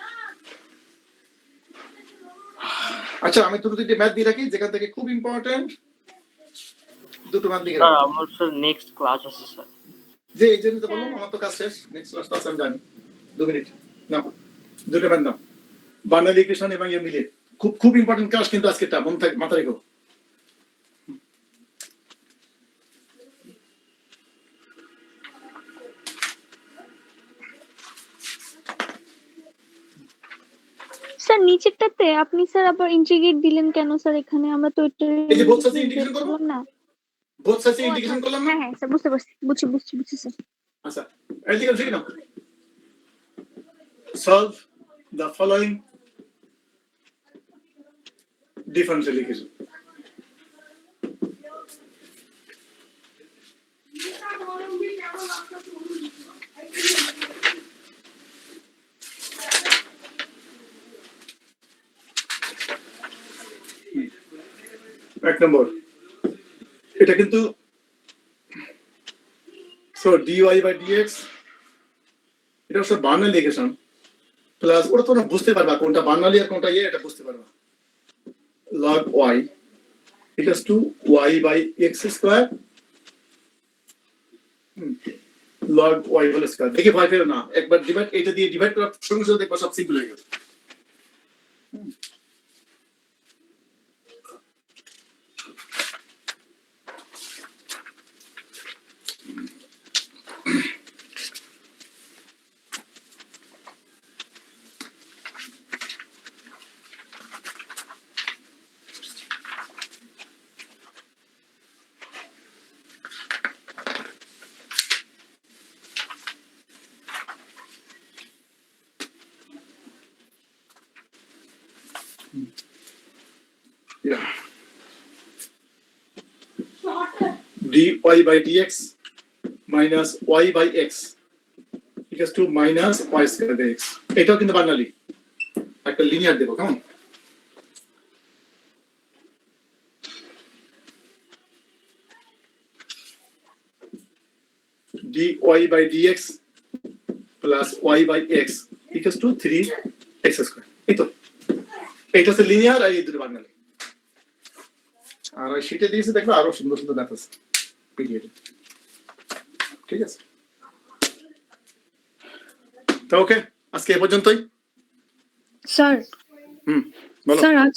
আচ্ছা আমি দুটো তিনটে ম্যাথ দিয়ে রাখি যেখান থেকে খুব ইম্পর্টেন্ট দুটো ম্যাথ দিয়ে স্যার আমার স্যার নেক্সট ক্লাস আছে স্যার যে এই জন্য তো বললাম আমার তো কাজ শেষ নেক্সট ক্লাস আমি জানি 2 মিনিট না দুটো ম্যাথ নাও বার্নালি ইকুয়েশন এবং এ মিলে খুব ইম্পর্টেন্ট ক্লাস কিন্তু আজকেটা মাথা রেখো স্যার নিচেরটাতে আপনি স্যার আবার ইন্টিগ্রেট দিলেন কেন স্যার? এখানে আমরা তো এটা এই যে both sides এ integration করবো? করলাম না। বোথ সাইডে ও আচ্ছা, ইন্টিগ্রেশন করলাম না? হ্যাঁ হ্যাঁ স্যার বুঝতে পারছি, বুঝছি স্যার। আচ্ছা, এদিকে ঠিক না? Solve the following differential equation. এক নম্বর, এটা কিন্তু so dy by dx এটা হচ্ছে বার্নালি ইকুয়েশন প্লাস ওটা তোমরা বুঝতে পারবা কোনটা বার্নালি আর কোনটা এটা বুঝতে পারবা log y equals to y by x square log y whole square দেখে ভয় পেও না, একবার ডিভাইড এটা দিয়ে ডিভাইড করার সঙ্গে সঙ্গে দেখবা সব সিম্পল হয়ে গেছে। Yeah. dy by dx minus y by x equals to minus y square by x এটাও কিন্তু বার্নালি একটা লিনিয়ার দেবো কেমন dy by dx plus y by x equals to 3x square এই তো এটা হচ্ছে লিনিয়ার আর এই দুটো বার্নালি আর ওই শীটে দিয়েছে দেখবে আরো সুন্দর সুন্দর ম্যাথ আছে পিডিএফ ঠিক আছে তো ওকে আজকে এই পর্যন্তই স্যার বলো স্যার আজ